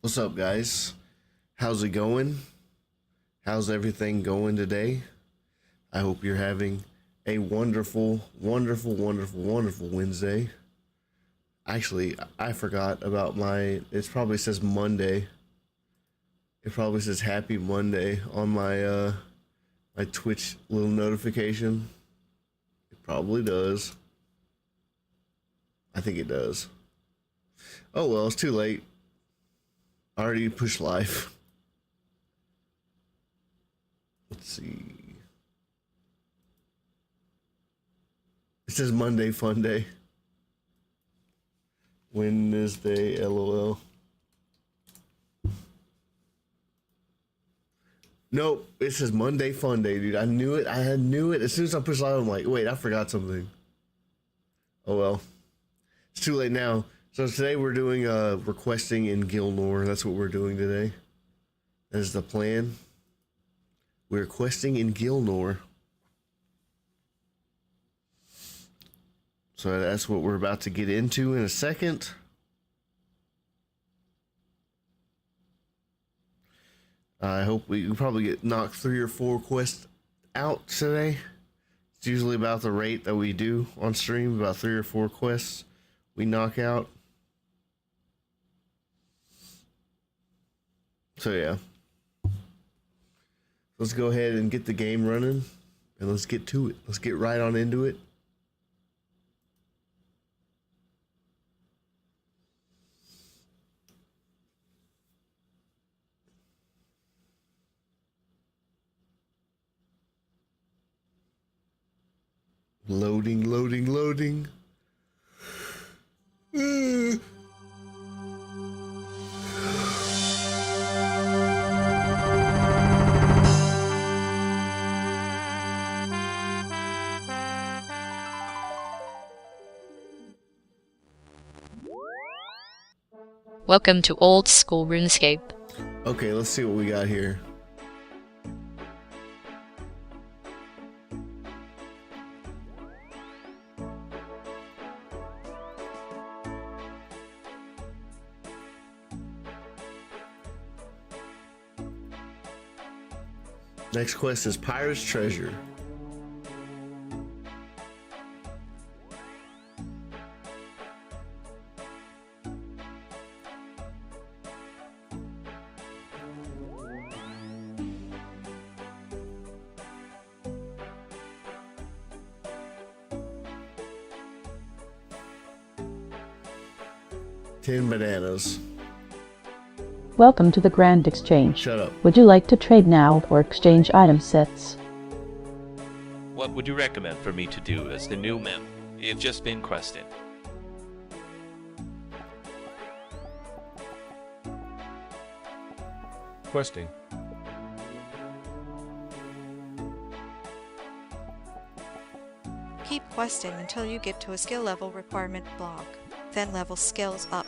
What's up, guys? How's it going? How's everything going today? I hope you're having a wonderful, wonderful, wonderful, wonderful Wednesday. Actually, I forgot about it probably says Monday. It probably says Happy Monday on my Twitch little notification. It probably does. I think it does. Oh well, it's too late. I already pushed live. Let's see. It says Monday Fun Day. Wednesday, LOL. Nope, it says Monday Fun Day, dude. I knew it. I knew it. As soon as I pushed live, I'm like, wait, I forgot something. Oh well. It's too late now. So today we're doing requesting in Gilnor. That's what we're doing today. That is the plan. We're questing in Gilnor. So that's what we're about to get into in a second. I hope we can probably get knocked 3 or 4 quests out today. It's usually about the rate that we do on stream, about 3 or 4 quests we knock out. So yeah. Let's go ahead and get the game running and let's get to it. Let's get right on into it. Loading, loading, loading. Welcome to Old School RuneScape. Okay, let's see what we got here. Next quest is Pirate's Treasure. Ten bananas. Welcome to the Grand Exchange. Shut up. Would you like to trade now or exchange item sets? What would you recommend for me to do as the new member? You've just been quested. Questing. Keep questing until you get to a skill level requirement block, then level skills up.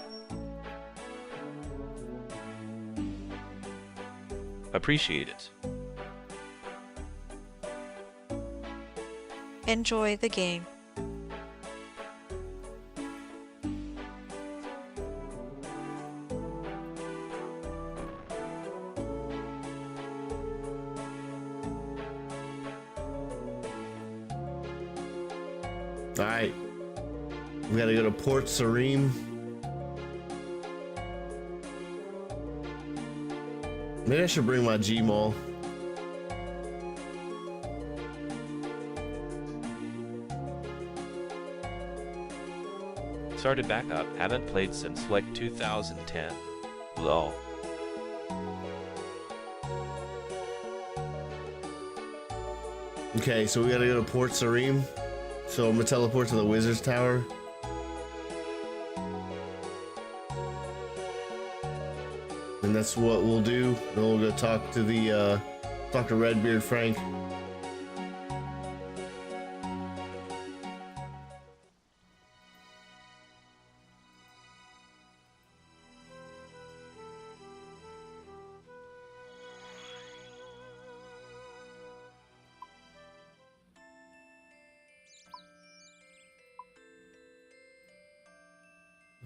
Appreciate it. Enjoy the game. Alright. We gotta go to Port Sareem. Maybe I should bring my Gmaul. Started back up, haven't played since like 2010. Lol. Okay, so we gotta go to Port Sareem. So I'm gonna teleport to the Wizard's Tower. And that's what we'll do. Then we'll go talk to Redbeard Frank.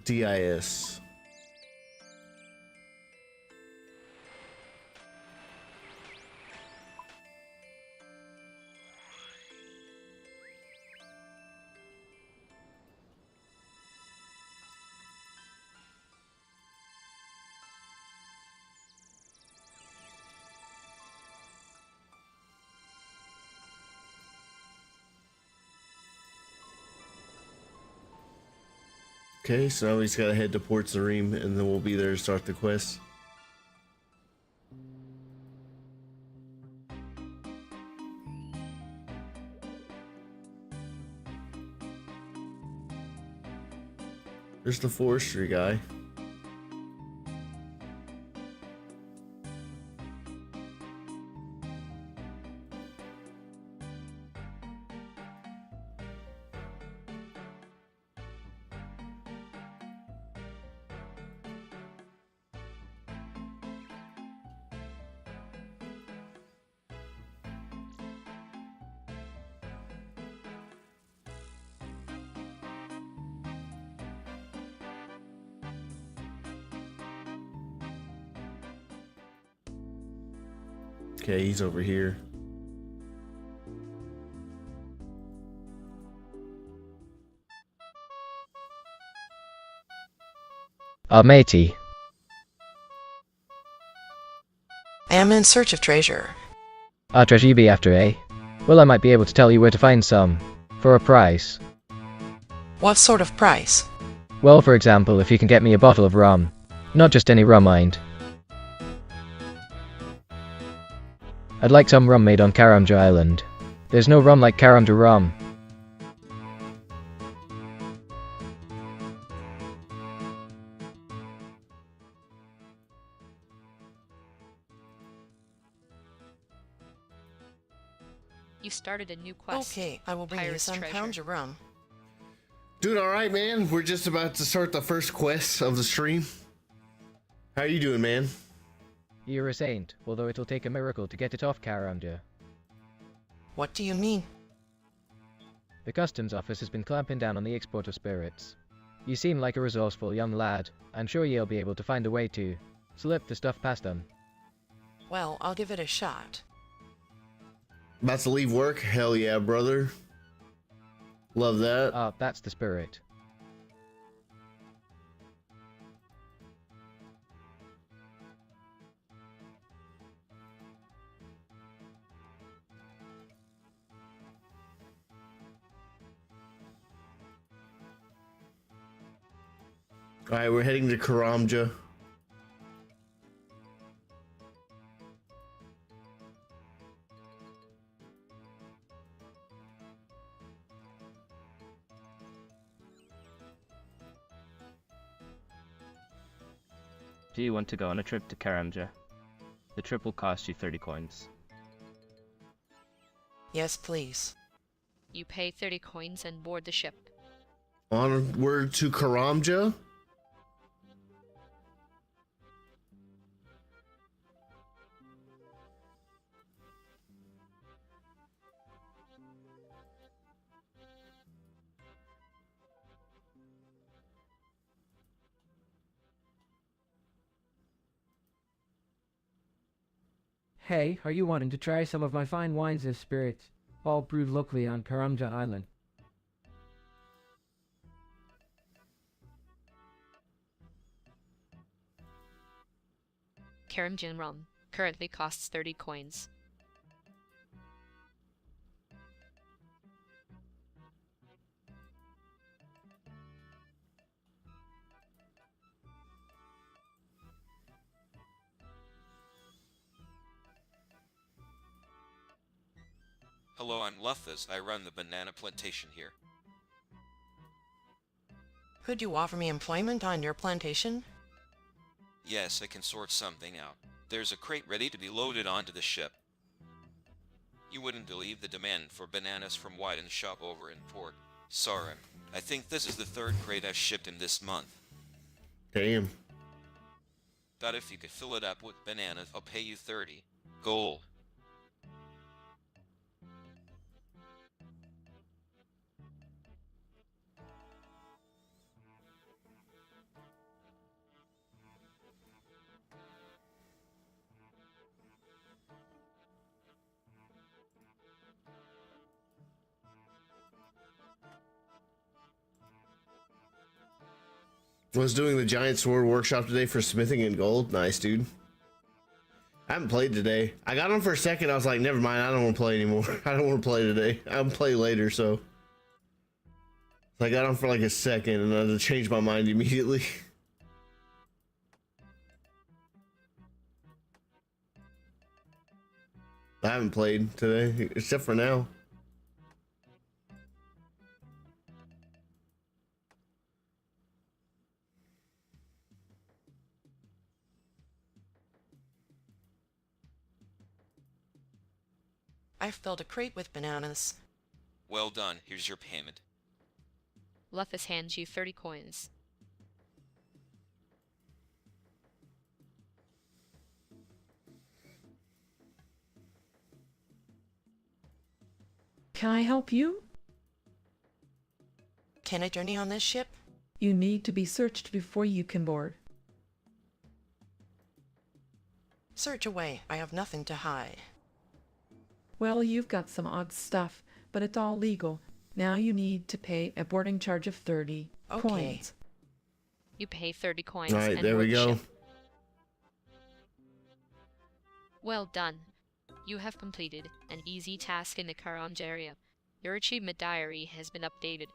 DIS. Okay, so now we just gotta head to Port Sarim, and then we'll be there to start the quest. There's the forestry guy. Okay, he's over here. Matey. I am in search of treasure. Treasure you be after, eh? Well, I might be able to tell you where to find some. For a price. What sort of price? Well, for example, if you can get me a bottle of rum. Not just any rum, mind. I'd like some rum made on Karamja Island. There's no rum like Karamja rum. You started a new quest. Okay, I will bring you Pirate's some treasure. pounds of rum. Doing alright, man. We're just about to start the first quest of the stream. How you doing, man? You're a saint, although it'll take a miracle to get it off Karamja. What do you mean? The customs office has been clamping down on the export of spirits. You seem like a resourceful young lad. I'm sure you'll be able to find a way to slip the stuff past them. Well, I'll give it a shot. About to leave work? Hell yeah, brother. Love that. That's the spirit. Alright, we're heading to Karamja. Do you want to go on a trip to Karamja? The trip will cost you 30 coins. Yes, please. You pay 30 coins and board the ship. Onward to Karamja. Hey, are you wanting to try some of my fine wines and spirits, all brewed locally on Karamja Island? Karamjin rum currently costs 30 coins. Hello, I'm Luthas. I run the banana plantation here. Could you offer me employment on your plantation? Yes, I can sort something out. There's a crate ready to be loaded onto the ship. You wouldn't believe the demand for bananas from Wyden's shop over in Port Sarim. I think this is the third crate I've shipped in this month. Damn. Thought if you could fill it up with bananas, I'll pay you 30 gold. Was doing the giant sword workshop today for smithing and gold. Nice, dude. I haven't played today. I got on for a second. I was like, never mind. I don't want to play anymore. I don't want to play today. I'll play later. So So I got on for like a second and I had to change my mind immediately. I haven't played today, except for now. I've filled a crate with bananas. Well done. Here's your payment. Luthus hands you 30 coins. Can I help you? Can I journey on this ship? You need to be searched before you can board. Search away. I have nothing to hide. Well, you've got some odd stuff, but it's all legal. Now you need to pay a boarding charge of 30 Okay. coins. You pay 30 coins All right, and there we board the go. ship. Well done. You have completed an easy task in the Karamj area. Your achievement diary has been updated.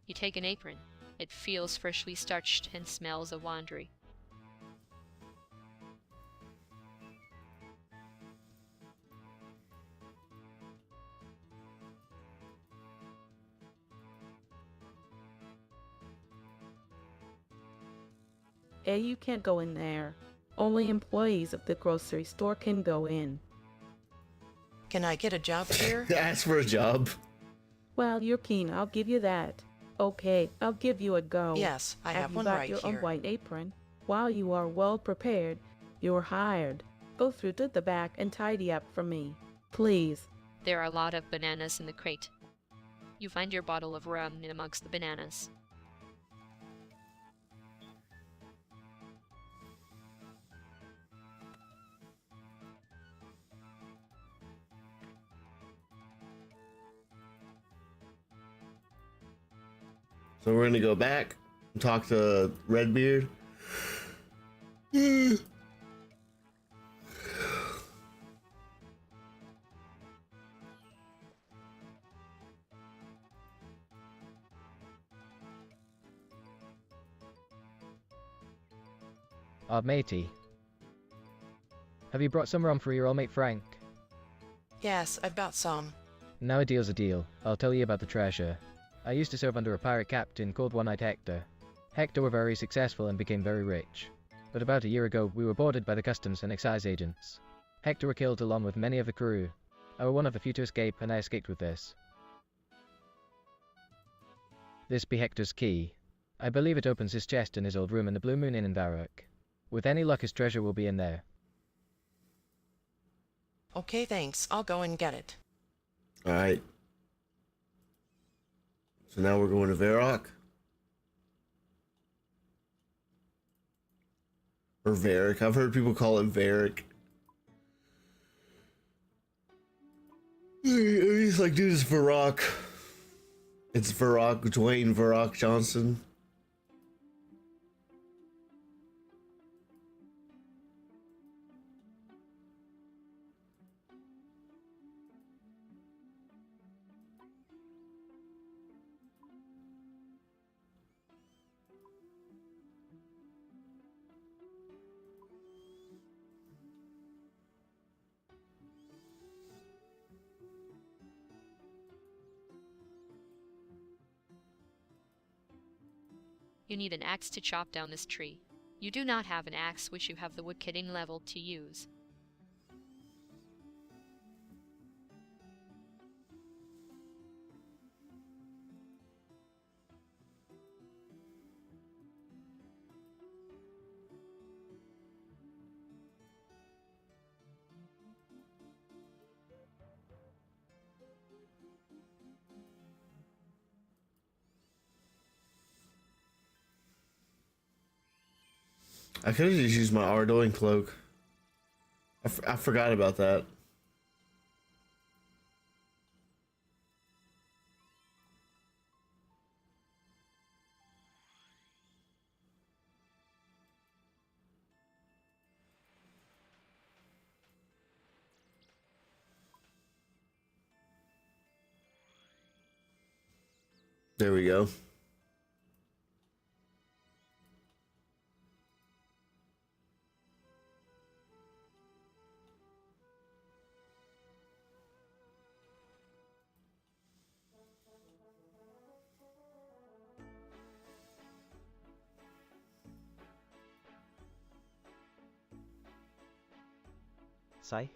You take an apron. It feels freshly starched and smells of laundry. Hey, you can't go in there. Only employees of the grocery store can go in. Can I get a job here? Ask for a job. Well, you're keen. I'll give you that. Okay, I'll give you a go. Yes, I have you one got right your own here. white apron? While you are well prepared, you're hired. Go through to the back and tidy up for me, please. There are a lot of bananas in the crate. You find your bottle of rum in amongst the bananas. So we're gonna go back and talk to Redbeard. Matey. Have you brought some rum for your old mate Frank? Yes, I've got some. Now a deal's a deal. I'll tell you about the treasure. I used to serve under a pirate captain called One-Eyed Hector. Hector were very successful and became very rich. But about a year ago, we were boarded by the customs and excise agents. Hector were killed along with many of the crew. I were one of the few to escape, and I escaped with this. This be Hector's key. I believe it opens his chest in his old room in the Blue Moon Inn in Varrock. With any luck, his treasure will be in there. Okay, thanks. I'll go and get it. Alright. So now we're going to Varrock. Or Varric. I've heard people call it Varric. He's like, dude, it's Varrock. It's Varrock, Dwayne Varrock Johnson. You need an axe to chop down this tree. You do not have an axe which you have the woodcutting level to use. I could have just used my Ardoin cloak. I forgot about that. There we go. Sai?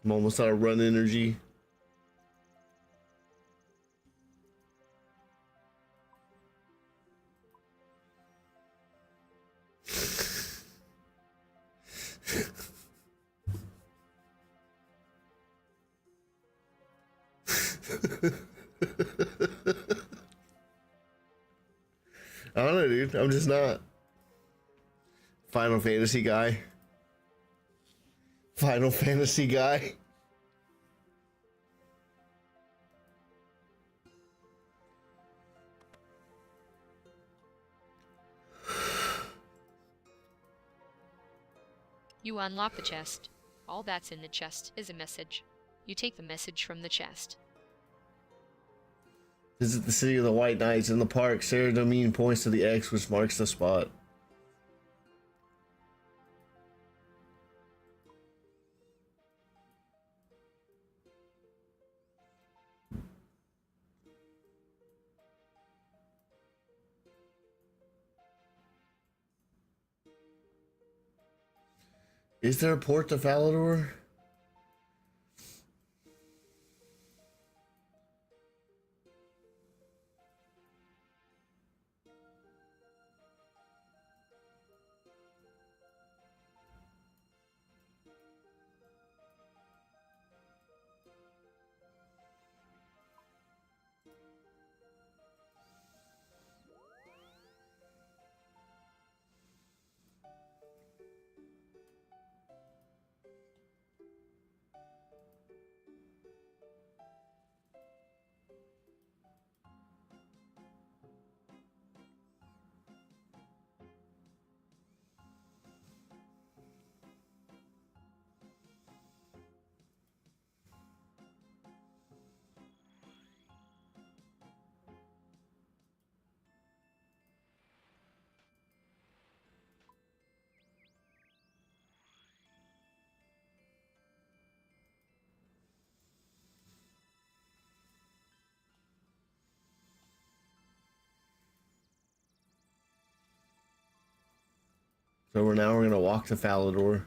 I'm almost out of run energy. I don't know, dude. I'm just not. Final Fantasy guy. Final Fantasy guy. You unlock the chest. All that's in the chest is a message. You take the message from the chest. Visit the city of the White Knights in the park. Sarah Domine points to the X, which marks the spot. Is there a port to Falador? So we're gonna walk to Falador.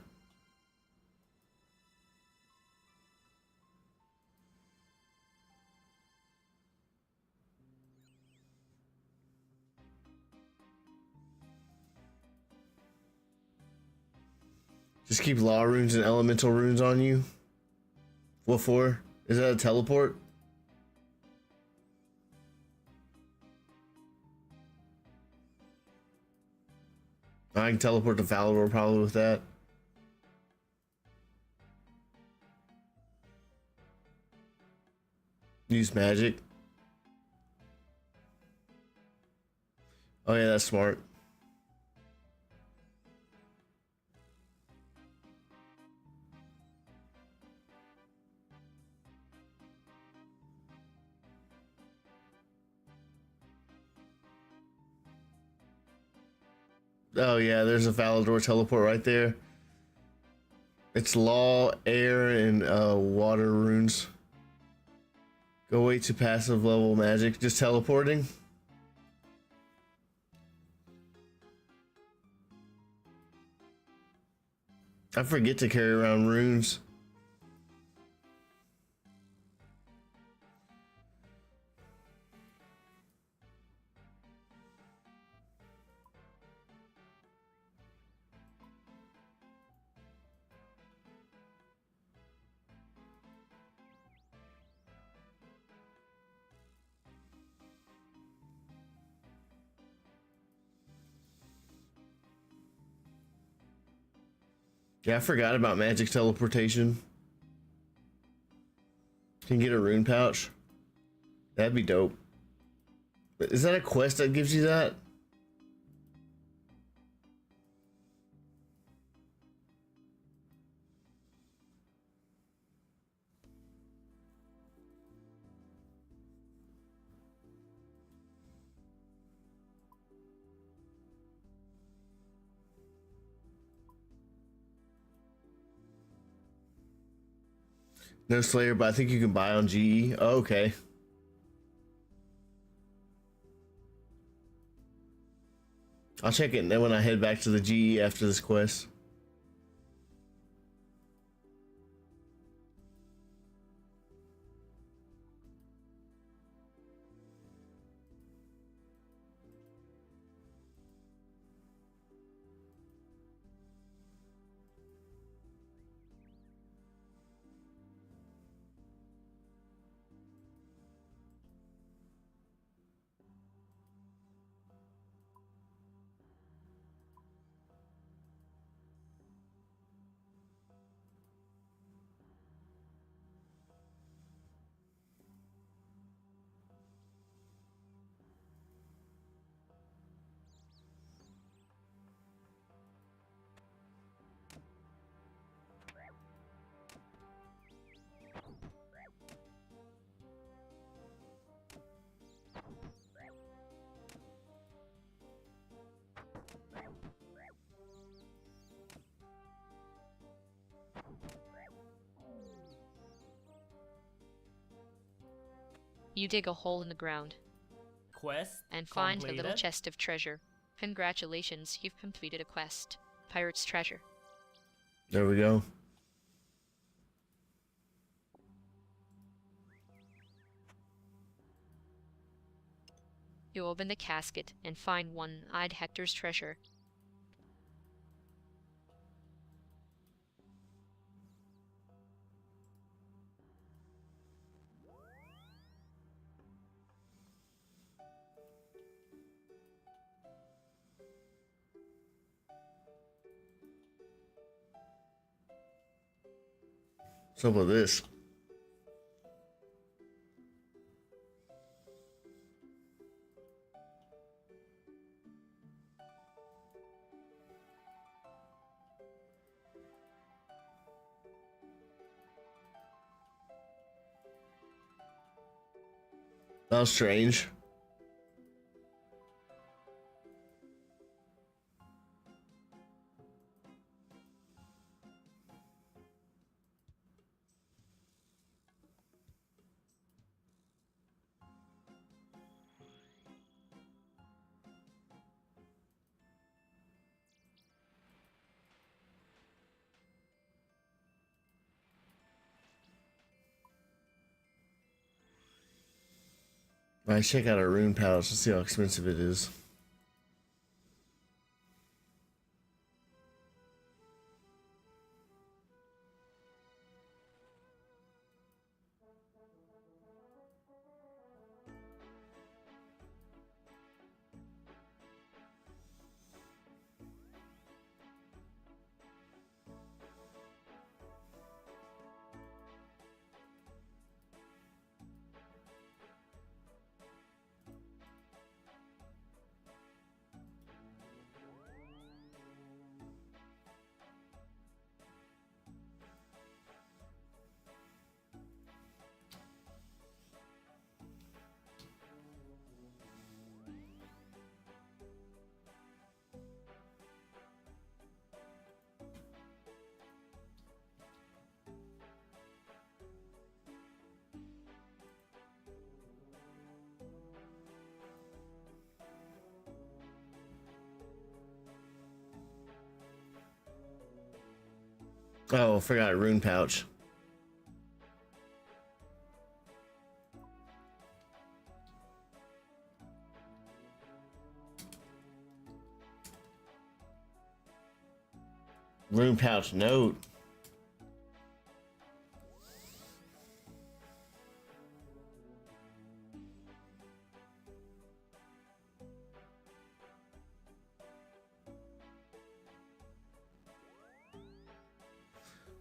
Just keep law runes and elemental runes on you. What for? Is that a teleport? I can teleport to Falador probably with that. Use magic. Oh yeah, that's smart. Oh yeah, there's a Falador teleport right there. It's law, air, and water runes. Go wait to passive level magic. Just teleporting. I forget to carry around runes. Yeah, I forgot about magic teleportation. Can you get a rune pouch? That'd be dope. Is that a quest that gives you that? No Slayer, but I think you can buy on GE. Oh, okay. I'll check it then when I head back to the GE after this quest. You dig a hole in the ground Quest and find a little completed. chest of treasure. Congratulations, you've completed a quest. Pirate's treasure. There we go. You open the casket and find one-eyed Hector's treasure. What's up with this? That was strange. Alright, check out our rune pouch. Let's see how expensive it is. Oh, I forgot a rune pouch. Rune pouch note.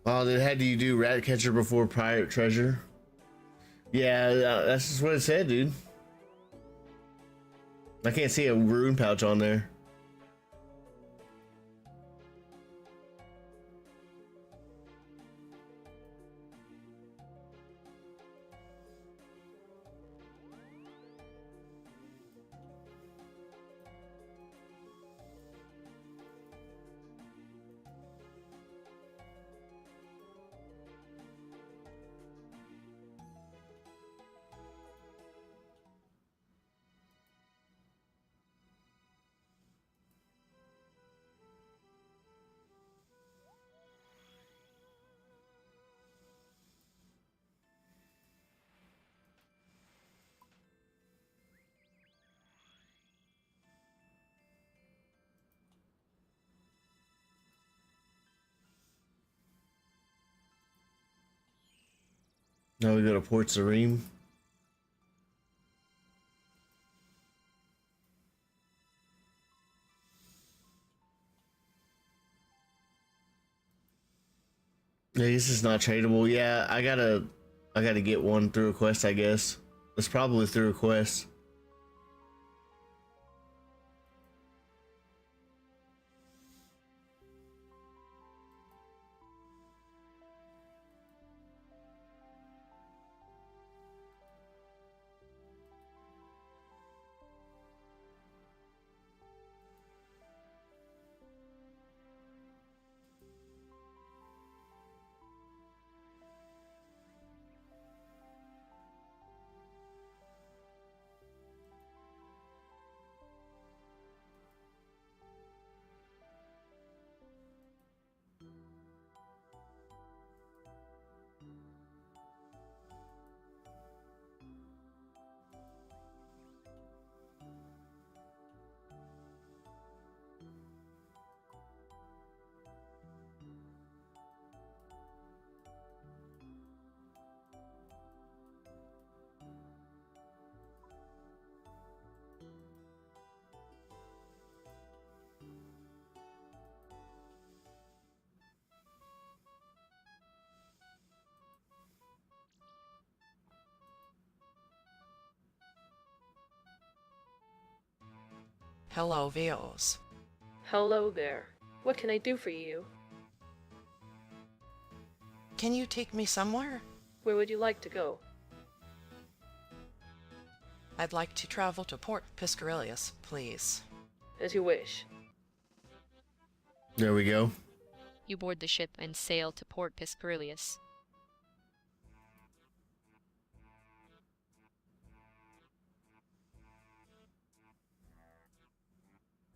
Oh, then how do you do Ratcatcher before Pirate Treasure? Yeah, that's just what it said, dude. I can't see a rune pouch on there. Now we go to Port Sareem. Yeah, this is not tradable. Yeah, I gotta get one through a quest, I guess. It's probably through a quest. Hello, Vios. Hello there. What can I do for you? Can you take me somewhere? Where would you like to go? I'd like to travel to Port Piscarilius, please. As you wish. There we go. You board the ship and sail to Port Piscarilius.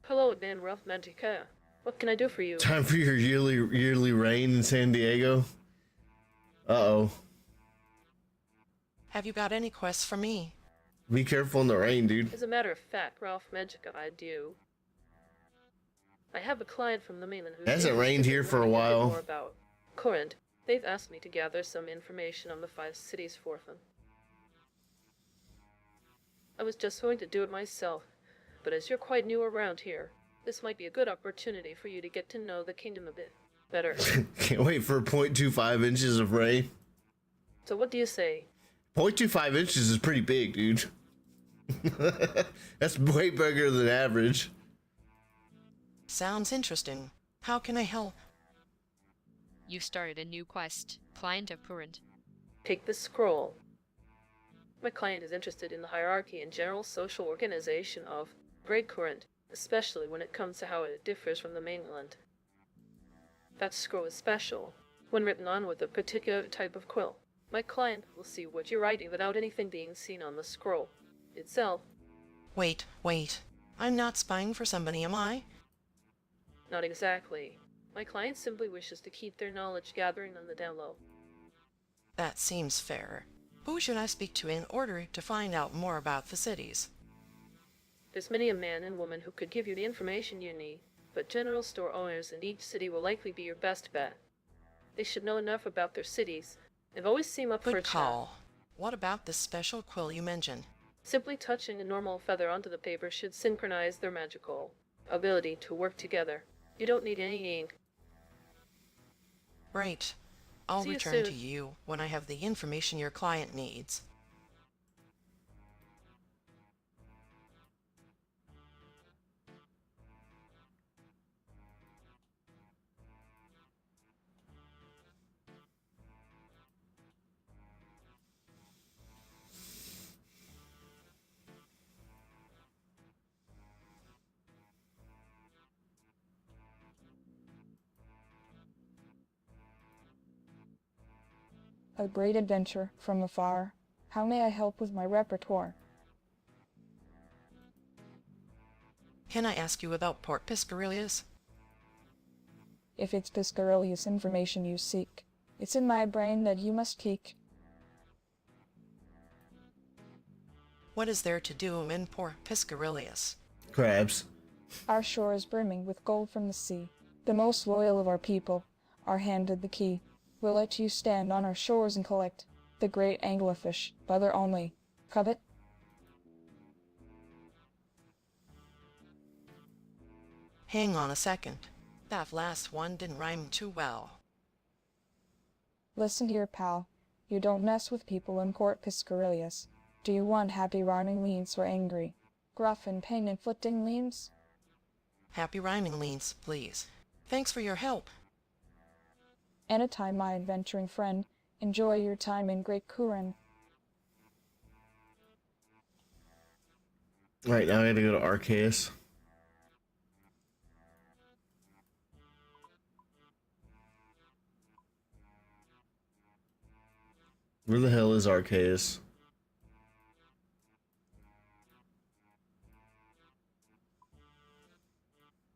Hello, Dan Ralph Mantica. What can I do for you? Time for your yearly rain in San Diego. Uh-oh. Have you got any quests for me? Be careful in the rain, dude. As a matter of fact, Ralph Magica, I do. I have a client from the mainland who Hasn't rained here for a while. More about Corinth. They've asked me to gather some information on the 5 cities for them. I was just going to do it myself, but as you're quite new around here, this might be a good opportunity for you to get to know the kingdom a bit better. Can't wait for 0.25 inches of rain. So what do you say? 0.25 inches is pretty big, dude. That's way bigger than average. Sounds interesting. How can I help? You started a new quest, Client of Corinth. Take the scroll. My client is interested in the hierarchy and general social organization of Great Corinth, especially when it comes to how it differs from the mainland. That scroll is special, when written on with a particular type of quill. My client will see what you're writing without anything being seen on the scroll itself. Wait. I'm not spying for somebody, am I? Not exactly. My client simply wishes to keep their knowledge gathering on the down low. That seems fair. Who should I speak to in order to find out more about the cities? There's many a man and woman who could give you the information you need, but general store owners in each city will likely be your best bet. They should know enough about their cities, and always seem up for a Good chat. call. What about this special quill you mentioned? Simply touching a normal feather onto the paper should synchronize their magical ability to work together. You don't need any ink. Great. I'll See you return to soon. you when I have the information your client needs. A great adventure from afar. How may I help with my repertoire? Can I ask you about Port Piscarilius? If it's Piscarilius information you seek, it's in my brain that you must keep. What is there to do in Port Piscarilius? Crabs. Our shore is brimming with gold from the sea. The most loyal of our people are handed the key. We'll let you stand on our shores and collect the great anglerfish, brother only. Covet? Hang on a second. That last one didn't rhyme too well. Listen here, pal. You don't mess with people in Port Piscarilius. Do you want happy rhyming leans or angry? Gruff and pain-inflicting leans? Happy rhyming leans, please. Thanks for your help. Anytime, my adventuring friend. Enjoy your time in Great Kuren. Alright, now I gotta go to Arceus. Where the hell is Arceus?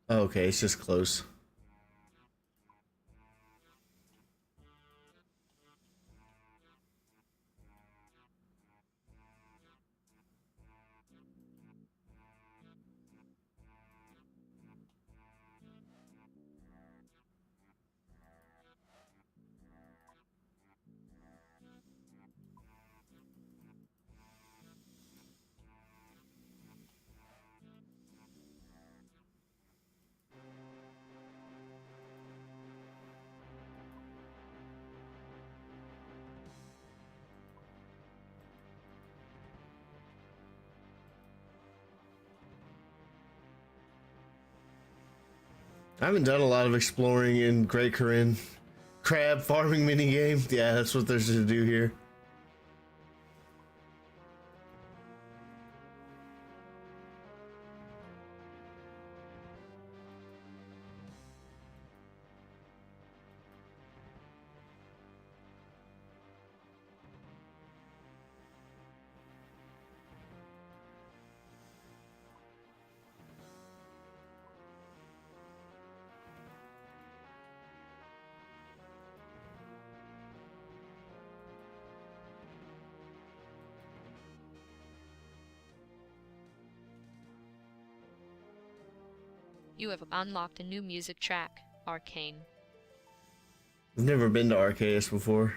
Oh, okay, it's just close. I haven't done a lot of exploring in Great Kuren. Crab farming minigame? Yeah, that's what there's to do here. You have unlocked a new music track, Arcane. I've never been to Arceus before.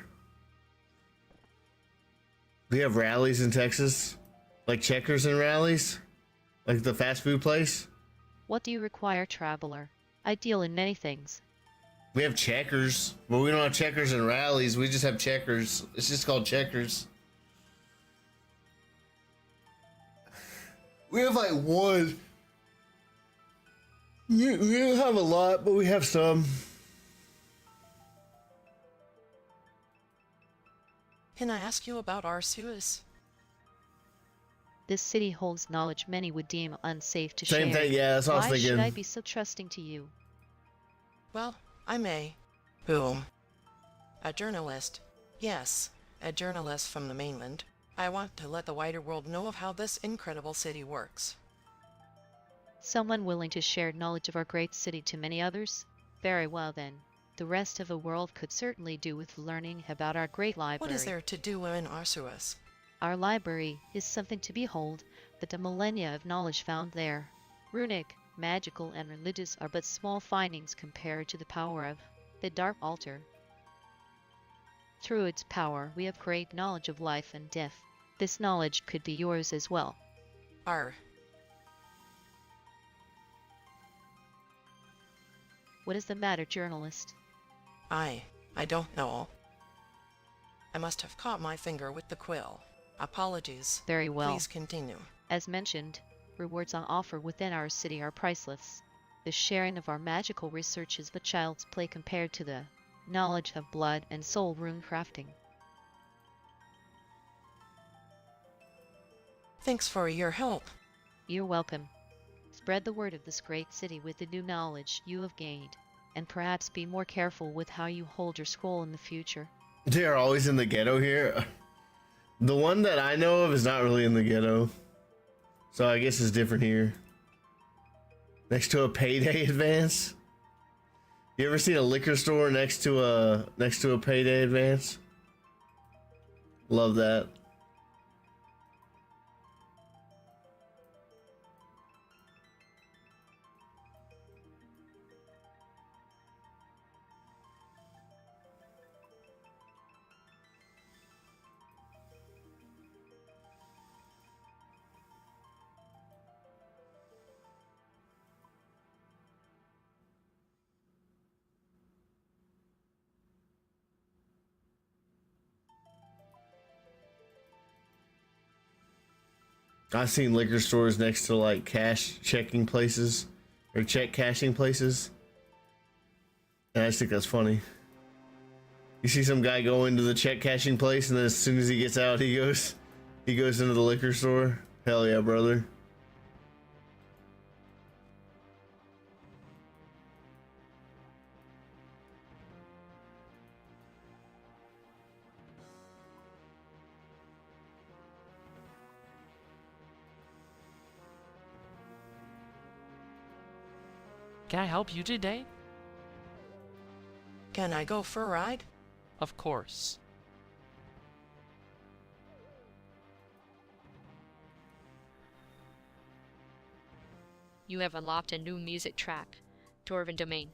We have rallies in Texas? Like Checkers and rallies? Like the fast food place? What do you require, traveler? I deal in many things. We have Checkers, but we don't have Checkers and rallies. We just have Checkers. It's just called Checkers. We have like one. We don't have a lot, but we have some. Can I ask you about Arceus? This city holds knowledge many would deem unsafe to share. Same thing, yeah, that's what I was Why thinking. should I be so trusting to you? Well, I may. Boom. A journalist. Yes, a journalist from the mainland. I want to let the wider world know of how this incredible city works. Someone willing to share knowledge of our great city to many others? Very well then. The rest of the world could certainly do with learning about our great library. What is there to do in Arceus? Our library is something to behold, but the millennia of knowledge found there. Runic, magical, and religious are but small findings compared to the power of the Dark Altar. Through its power, we have great knowledge of life and death. This knowledge could be yours as well. What is the matter, journalist? I don't know. I must have caught my finger with the quill. Apologies. Very well. Please continue. As mentioned, rewards on offer within our city are priceless. The sharing of our magical research is but child's play compared to the knowledge of blood and soul rune crafting. Thanks for your help. You're welcome. Spread the word of this great city with the new knowledge you have gained, and perhaps be more careful with how you hold your scroll in the future. They're always in the ghetto here. The one that I know of is not really in the ghetto, so I guess it's different here. Next to a payday advance. You ever seen a liquor store next to a payday advance? Love that. I've seen liquor stores next to like cash checking places or check cashing places. And I just think that's funny. You see some guy go into the check cashing place and then as soon as he gets out, he goes into the liquor store. Hell yeah, brother. Can I help you today? Can I go for a ride? Of course. You have unlocked a new music track, Dwarven Domain.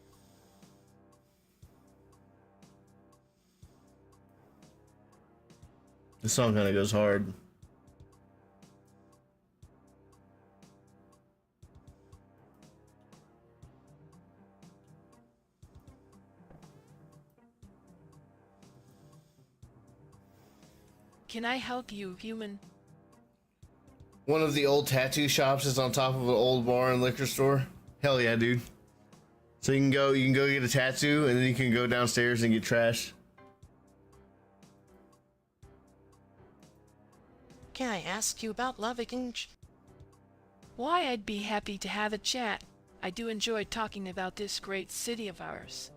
The song kind of goes hard. Can I help you, human? One of the old tattoo shops is on top of an old bar and liquor store. Hell yeah, dude. So you can go get a tattoo and then you can go downstairs and get trash. Can I ask you about Lovikinge? Why, I'd be happy to have a chat. I do enjoy talking about this great city of ours.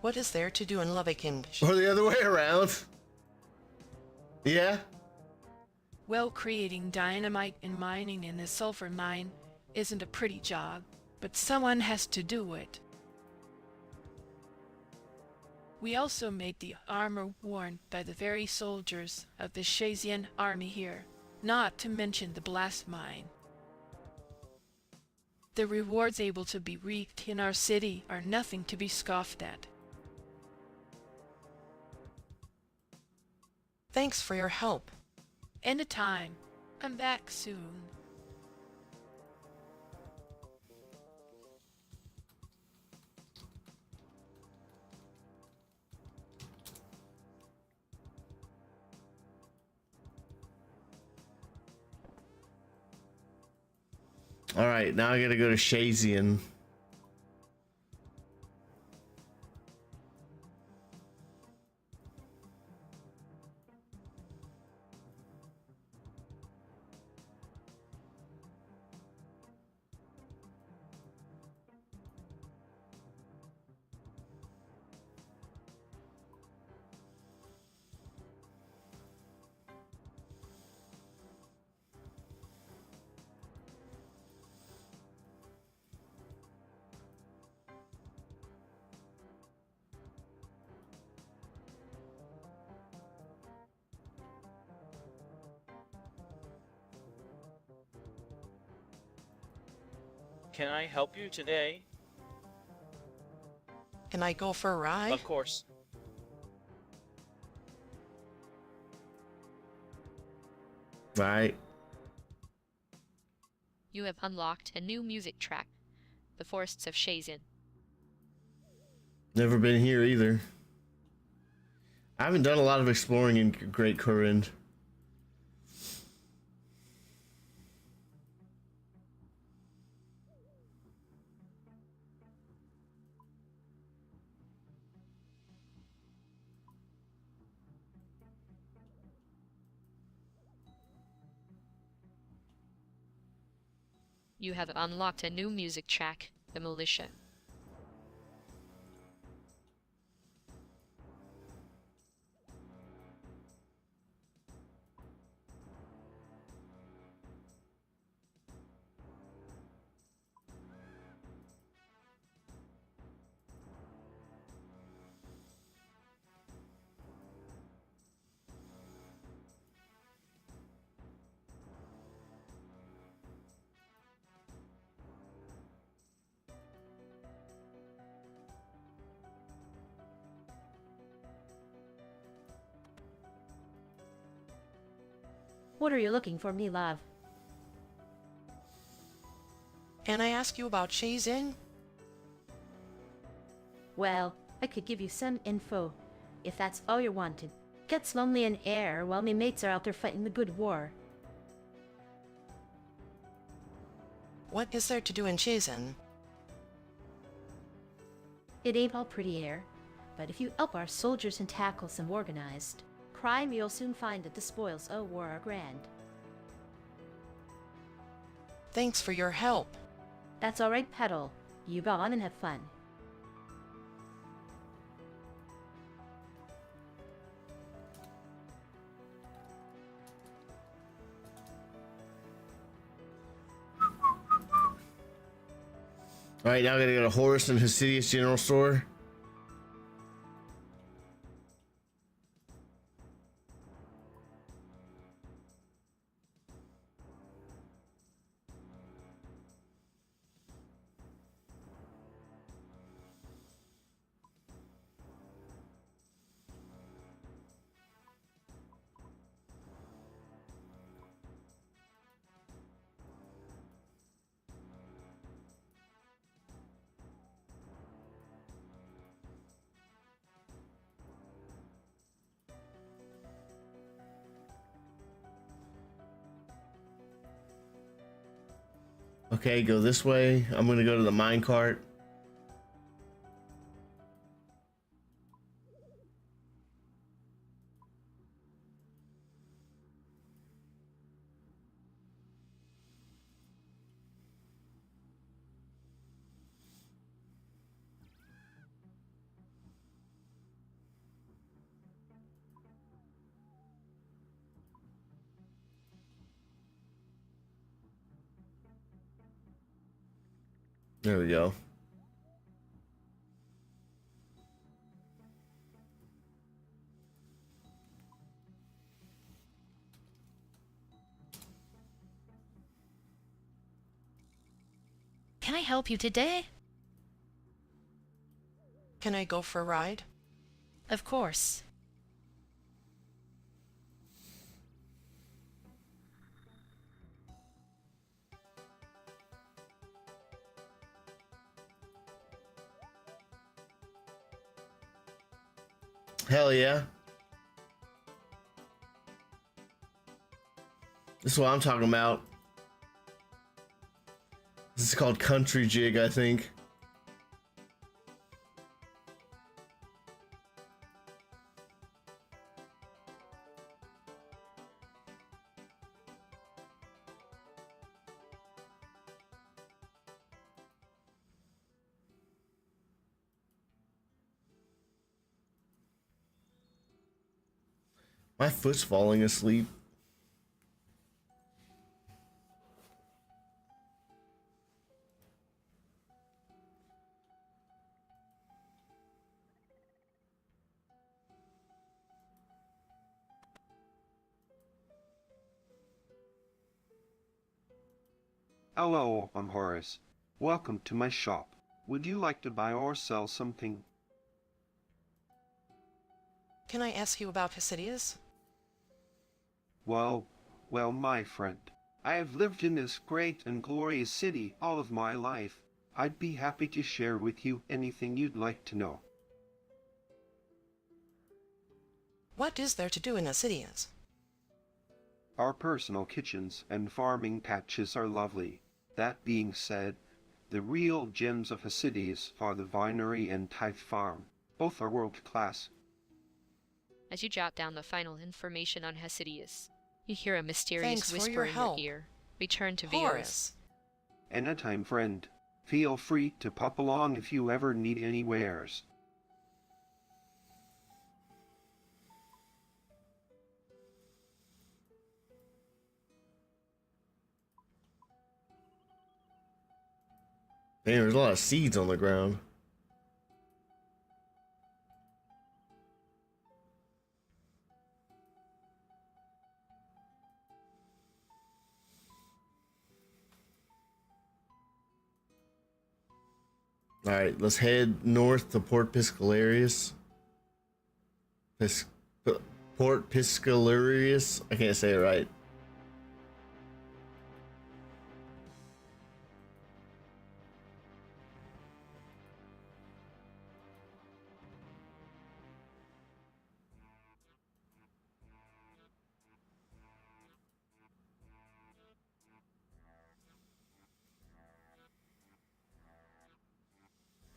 What is there to do in Lovikinge? Or the other way around. Yeah? Well, creating dynamite and mining in the sulfur mine isn't a pretty job, but someone has to do it. We also make the armor worn by the very soldiers of the Shazian army here, not to mention the blast mine. The rewards able to be reaped in our city are nothing to be scoffed at. Thanks for your help. Anytime. I'm back soon. Alright, now I gotta go to Shazian. Can I help you today? Can I go for a ride? Of course. Right. You have unlocked a new music track, The Forests of Shazian. Never been here either. I haven't done a lot of exploring in Great Corinth. You have unlocked a new music track, the Militia. What are you looking for me, love? Can I ask you about Shays Inn? Well, I could give you some info, if that's all you're wanting. Gets lonely in air while me mates are out there fighting the good war. What is there to do in Shays Inn? It ain't all pretty air, but if you help our soldiers and tackle some organized crime, you'll soon find that the spoils o' war are grand. Thanks for your help. That's all right, Petal. You go on and have fun. Alright, now I gotta go to Horus and Hesidius General Store. Okay, go this way. I'm gonna go to the minecart. There we go. Can I help you today? Can I go for a ride? Of course. Hell yeah. This is what I'm talking about. This is called Country Jig, I think. My foot's falling asleep. Hello, I'm Horace. Welcome to my shop. Would you like to buy or sell something? Can I ask you about Hesidius? Well, my friend. I have lived in this great and glorious city all of my life. I'd be happy to share with you anything you'd like to know. What is there to do in Acidians? Our personal kitchens and farming patches are lovely. That being said, the real gems of Hasidius are the vinery and Tithe Farm. Both are world class. As you jot down the final information on Hasidius, you hear a mysterious Thanks for whisper your in help. your ear. Return to Horace. Anytime, friend. Feel free to pop along if you ever need any wares. Man, there's a lot of seeds on the ground. All right, let's head north to Port Piscalarius. Port Piscalarius. I can't say it right.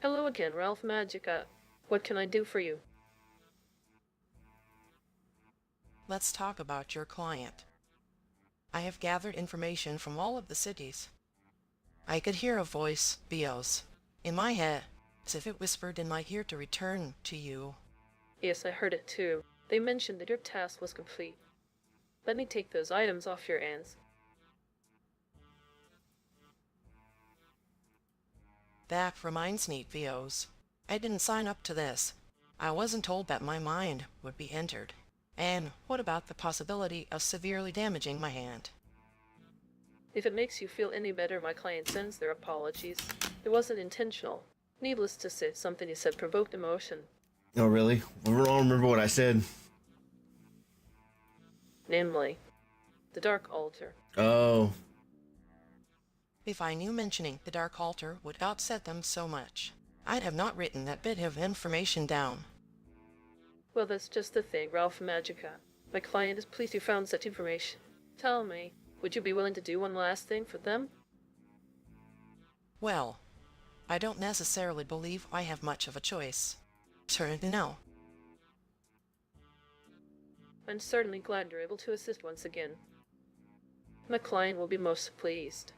Hello again, Ralph Magica. What can I do for you? Let's talk about your client. I have gathered information from all of the cities. I could hear a voice, Bios, in my head, as if it whispered in my ear to return to you. Yes, I heard it too. They mentioned that your task was complete. Let me take those items off your hands. That reminds me, Bios. I didn't sign up to this. I wasn't told that my mind would be entered. And what about the possibility of severely damaging my hand? If it makes you feel any better, my client sends their apologies. It wasn't intentional. Needless to say, something he said provoked emotion. Oh, really? I don't remember what I said. Namely, the Dark Altar. Oh. If I knew mentioning the Dark Altar would upset them so much, I'd have not written that bit of information down. Well, that's just the thing, Ralph Magica. My client is pleased you found such information. Tell me, would you be willing to do one last thing for them? Well, I don't necessarily believe I have much of a choice. Certainly no. I'm certainly glad you're able to assist once again. My client will be most pleased.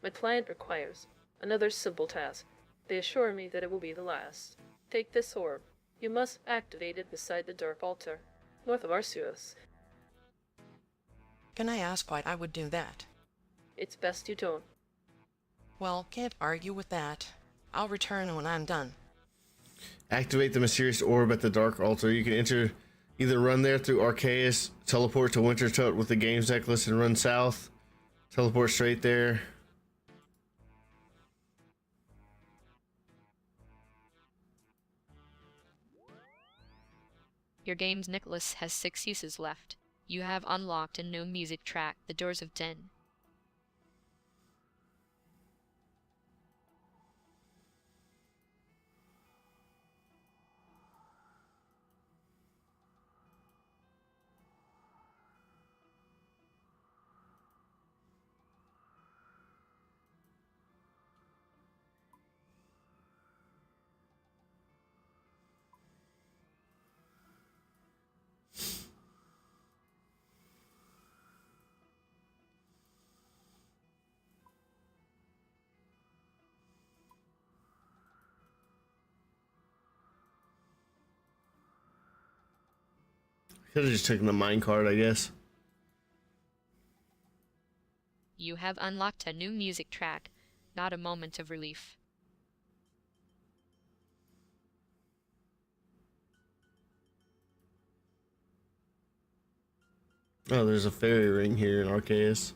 My client requires another simple task. They assure me that it will be the last. Take this orb. You must activate it beside the Dark Altar, north of Arceus. Can I ask why I would do that? It's best you don't. Well, can't argue with that. I'll return when I'm done. Activate the mysterious orb at the Dark Altar. You can either run there through Arceus, teleport to Wintertut with the Games Necklace and run south. Teleport straight there. Your game's necklace has 6 uses left. You have unlocked a new music track, The Doors of Den. Could have just taken the minecart, I guess. You have unlocked a new music track, Not a Moment of Relief. Oh, there's a fairy ring here in Arceus.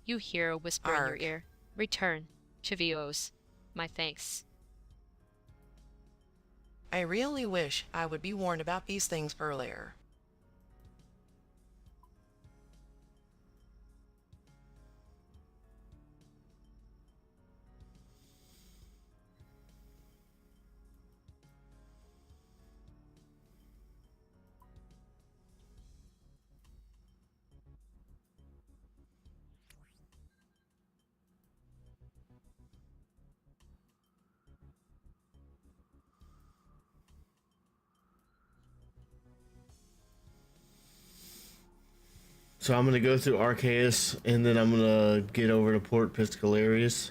You hear a whisper in Arg. your ear. Return to Vios. My thanks. I really wish I would be warned about these things earlier. So I'm gonna go through Arceus, and then I'm gonna get over to Port Piscalarius.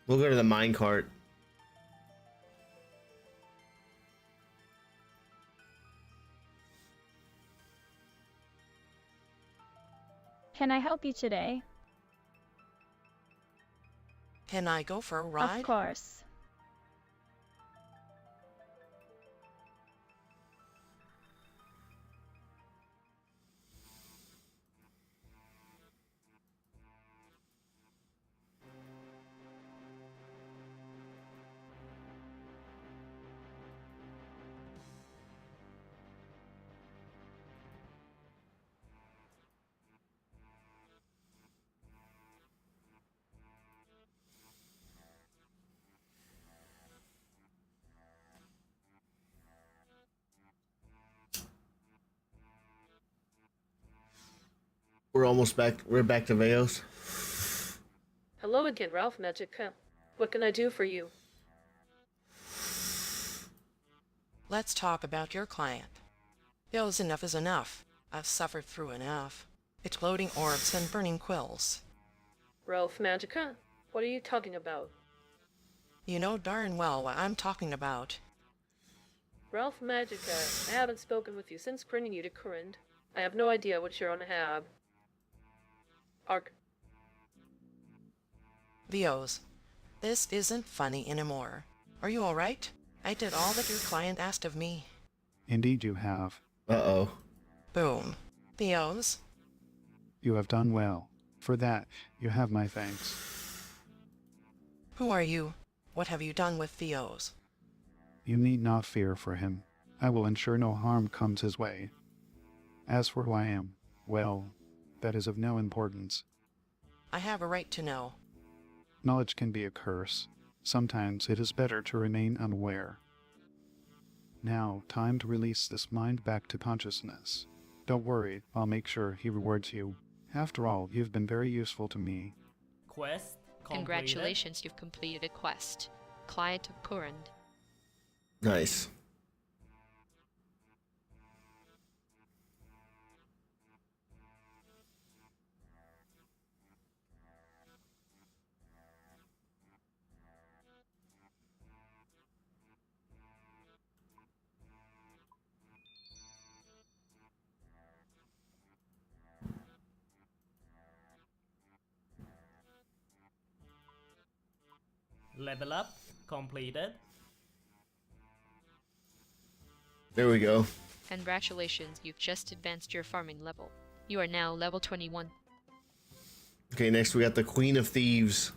We'll go to the minecart. Can I help you today? Can I go for a ride? Of course. We're almost back. We're back to Veos. Hello again, Ralph Magica. What can I do for you? Let's talk about your client. Bill's enough is enough. I've suffered through enough. Exploding orbs and burning quills. Ralph Magica? What are you talking about? You know darn well what I'm talking about. Ralph Magica, I haven't spoken with you since bringing you to Corinth. I have no idea what you're on a hab. Ark. Vios, this isn't funny anymore. Are you alright? I did all that your client asked of me. Indeed you have. Uh-oh. Boom. Vios? You have done well. For that, you have my thanks. Who are you? What have you done with Vios? You need not fear for him. I will ensure no harm comes his way. As for who I am, well, that is of no importance. I have a right to know. Knowledge can be a curse. Sometimes it is better to remain unaware. Now, time to release this mind back to consciousness. Don't worry, I'll make sure he rewards you. After all, you've been very useful to me. Quest completed. Congratulations, you've completed a quest. Client of Corinth. Nice. Level up completed. There we go. Congratulations, you've just advanced your farming level. You are now level 21. Okay, next we got the Queen of Thieves.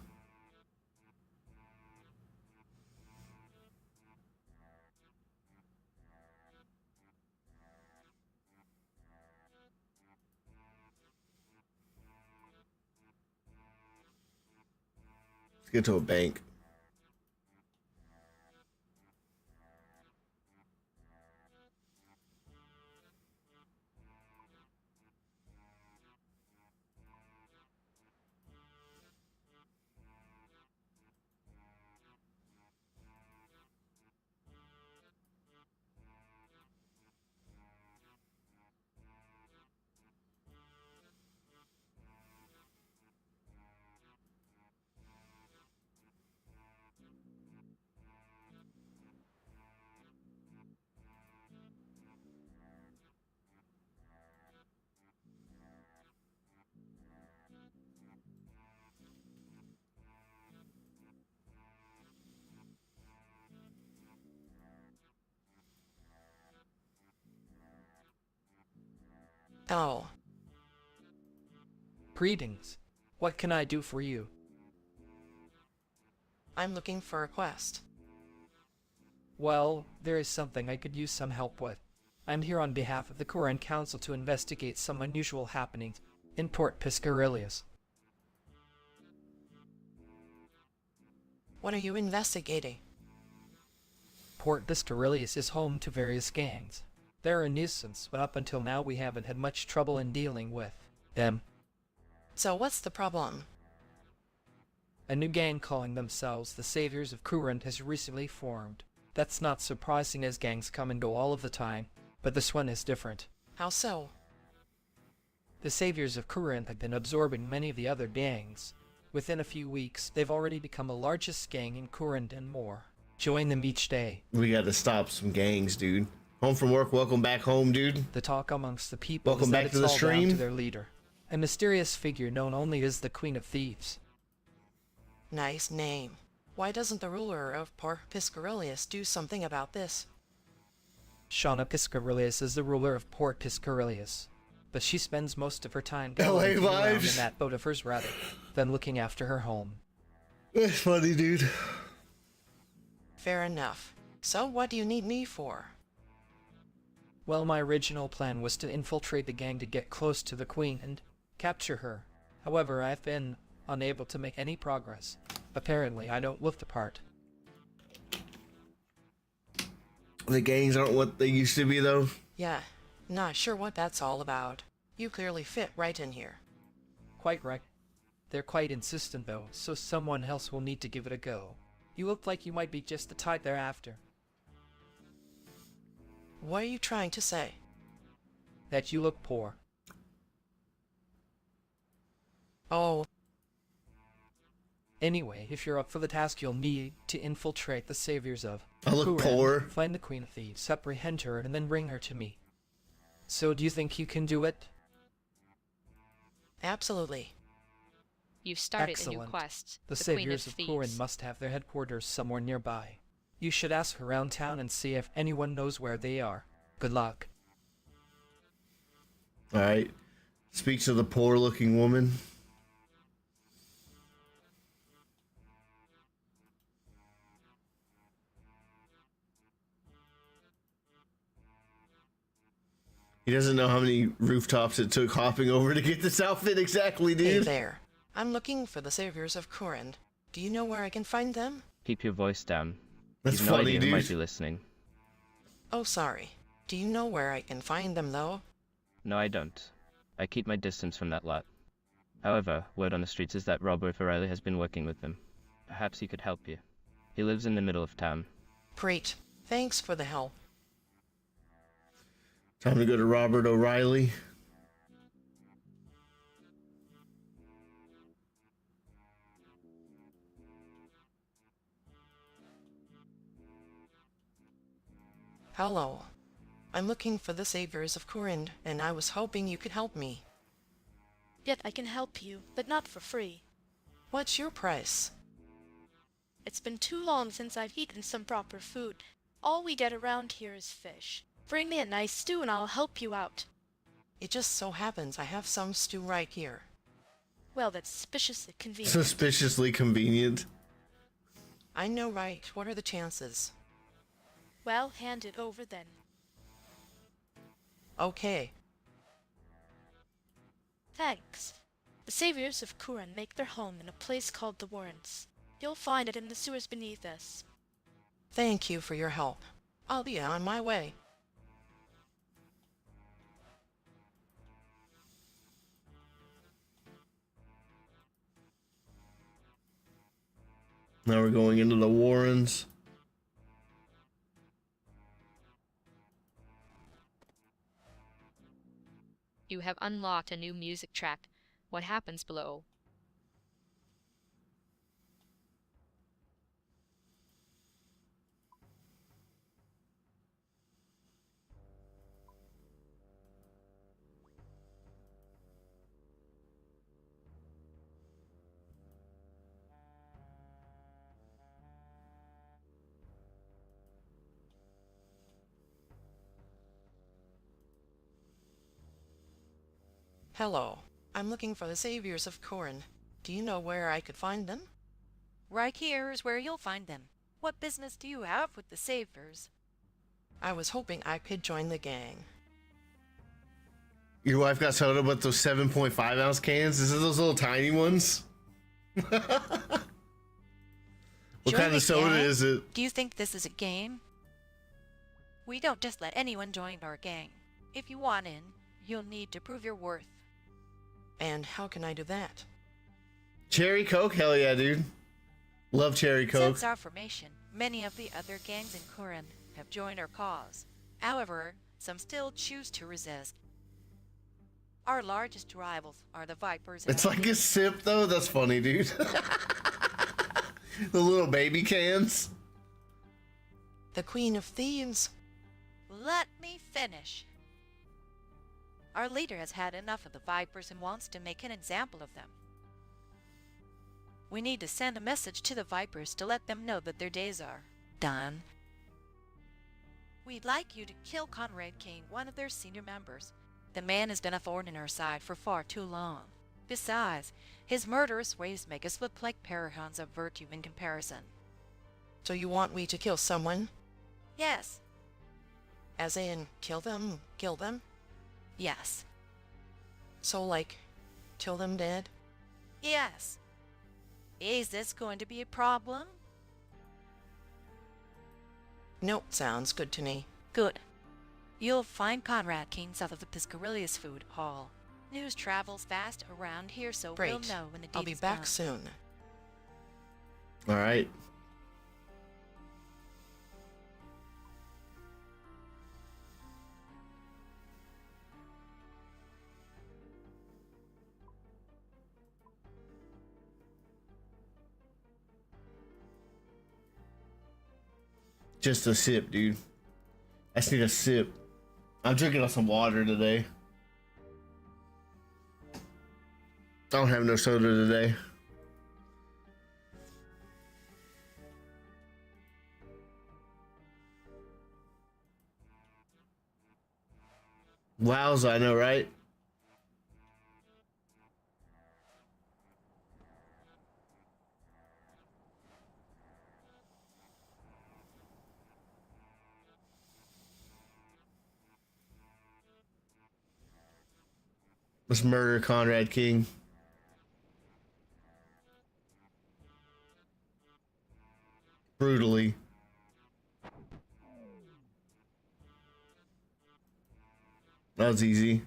Let's get to a bank. Oh, Greetings. What can I do for you? I'm looking for a quest. Well, there is something I could use some help with. I'm here on behalf of the Coran Council to investigate some unusual happenings in Port Piscarilius. What are you investigating? Port Piscarilius is home to various gangs. They're a nuisance, but up until now we haven't had much trouble in dealing with them. So what's the problem? A new gang calling themselves the Saviors of Courant has recently formed. That's not surprising as gangs come and go all of the time, but this one is different. How so? The Saviors of Courant have been absorbing many of the other gangs. Within a few weeks, they've already become the largest gang in Courant and more. Join them each day. We gotta stop some gangs, dude. Home from work, welcome back home, dude. The talk amongst the people Welcome is back that to it's the all down stream. to their leader, a mysterious figure known only as the Queen of Thieves. Nice name. Why doesn't the ruler of Port Piscarilius do something about this? Shauna Piscarilius is the ruler of Port Piscarilius, but she spends most of her time LA gallivanting around in vibes. that boat of hers rather than looking after her home. That's funny, dude. Fair enough. So what do you need me for? Well, my original plan was to infiltrate the gang to get close to the Queen and capture her. However, I've been unable to make any progress. Apparently, I don't look the part. The gangs aren't what they used to be, though. Yeah, not sure what that's all about. You clearly fit right in here. Quite right. They're quite insistent, though, so someone else will need to give it a go. You look like you might be just the type they're after. What are you trying to say? That you look poor. Oh. Anyway, if you're up for the task, you'll need to infiltrate the Saviors of I look Courant, poor. find the Queen of Thieves, apprehend her, and then bring her to me. So, do you think you can do it? Absolutely. You've started Excellent. a new quest. The Queen Saviors of of Courant Thieves. must have their headquarters somewhere nearby. You should ask around town and see if anyone knows where they are. Good luck. Alright. Speak to the poor looking woman. He doesn't know how many rooftops it took hopping over to get this outfit exactly, Hey dude. there. I'm looking for the Saviors of Coran. Do you know where I can find them? Keep your voice down. That's You've no funny, idea who dude. might be listening. Oh, sorry. Do you know where I can find them, though? No, I don't. I keep my distance from that lot. However, word on the streets is that Robert O'Reilly has been working with them. Perhaps he could help you. He lives in the middle of town. Great. Thanks for the help. Time to go to Robert O'Reilly. Hello. I'm looking for the Saviors of Corinth, and I was hoping you could help me. Yet I can help you, but not for free. What's your price? It's been too long since I've eaten some proper food. All we get around here is fish. Bring me a nice stew and I'll help you out. It just so happens I have some stew right here. Well, that's suspiciously convenient. Suspiciously convenient. I know right. What are the chances? Well, hand it over then. Okay. Thanks. The Saviors of Kuran make their home in a place called the Warrens. You'll find it in the sewers beneath us. Thank you for your help. I'll be on my way. Now we're going into the Warrens. You have unlocked a new music track. What happens below? Hello. I'm looking for the saviors of Corin. Do you know where I could find them? Right here is where you'll find them. What business do you have with the Saviors? I was hoping I could join the gang. Your wife got soda with those 7.5 ounce cans? Is it those little tiny ones? What kind of soda is it? Do you think this is a game? We don't just let anyone join our gang. If you want in, you'll need to prove your worth. And how can I do that? Cherry Coke? Hell yeah, dude. Love Cherry Coke. Since our formation, many of the other gangs in Kurin have joined our cause. However, some still choose to resist. Our largest rivals are the Vipers and It's like a sip, though. That's funny, dude. The little baby cans. The Queen of Thieves. Let me finish. Our leader has had enough of the Vipers and wants to make an example of them. We need to send a message to the Vipers to let them know that their days are done. We'd like you to kill Conrad King, one of their senior members. The man has been a thorn in our side for far too long. Besides, his murderous ways make us look like paragons of virtue in comparison. So you want me to kill someone? Yes. As in, kill them? Kill them? Yes. So, like, kill them dead? Yes. Is this going to be a problem? Nope, sounds good to me. Good. You'll find Conrad King south of the Piscarius Food Hall. News travels fast around here, so Great. we'll know when the deed I'll be is back done. soon. All right. Just a sip, dude. I just need a sip. I'm drinking on some water today. I don't have no soda today. Wowza, I know, right? Let's murder Conrad King. Brutally. That was easy.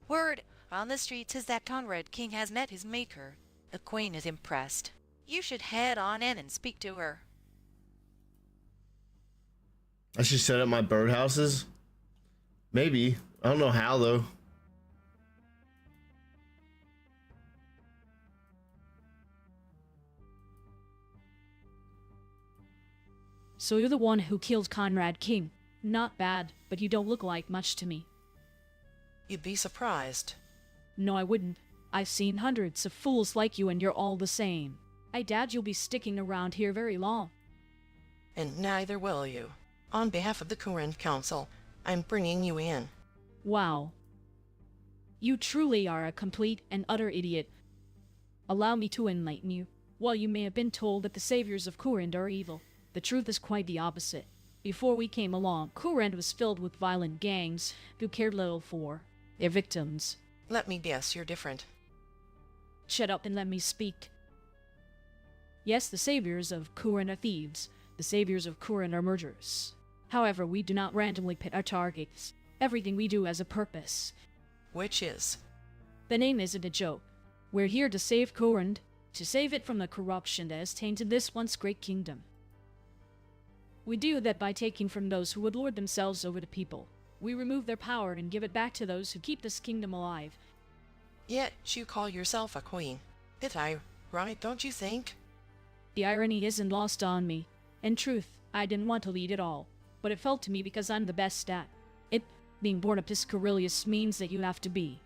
Word on the streets is that Conrad King has met his maker. The Queen is impressed. You should head on in and speak to her. I should set up my birdhouses. Maybe. I don't know how, though. So you're the one who killed Conrad King. Not bad, but you don't look like much to me. You'd be surprised. No, I wouldn't. I've seen hundreds of fools like you and you're all the same. I doubt you'll be sticking around here very long. And neither will you. On behalf of the Kurin Council, I'm bringing you in. Wow. You truly are a complete and utter idiot. Allow me to enlighten you. While you may have been told that the saviors of Courand are evil, the truth is quite the opposite. Before we came along, Courand was filled with violent gangs who cared little for their victims. Let me guess, you're different. Shut up and let me speak. Yes, the saviors of Courand are thieves. The saviors of Courand are murderers. However, we do not randomly pit our targets. Everything we do has a purpose. Which is? The name isn't a joke. We're here to save Courand, to save it from the corruption that has tainted this once great kingdom. We do that by taking from those who would lord themselves over the people. We remove their power and give it back to those who keep this kingdom alive. Yet you call yourself a queen. Bit ironic, don't you think? The irony isn't lost on me. In truth, I didn't want to lead at all, but it fell to me because I'm the best at it. Being born a Piscarilius means that you have to be.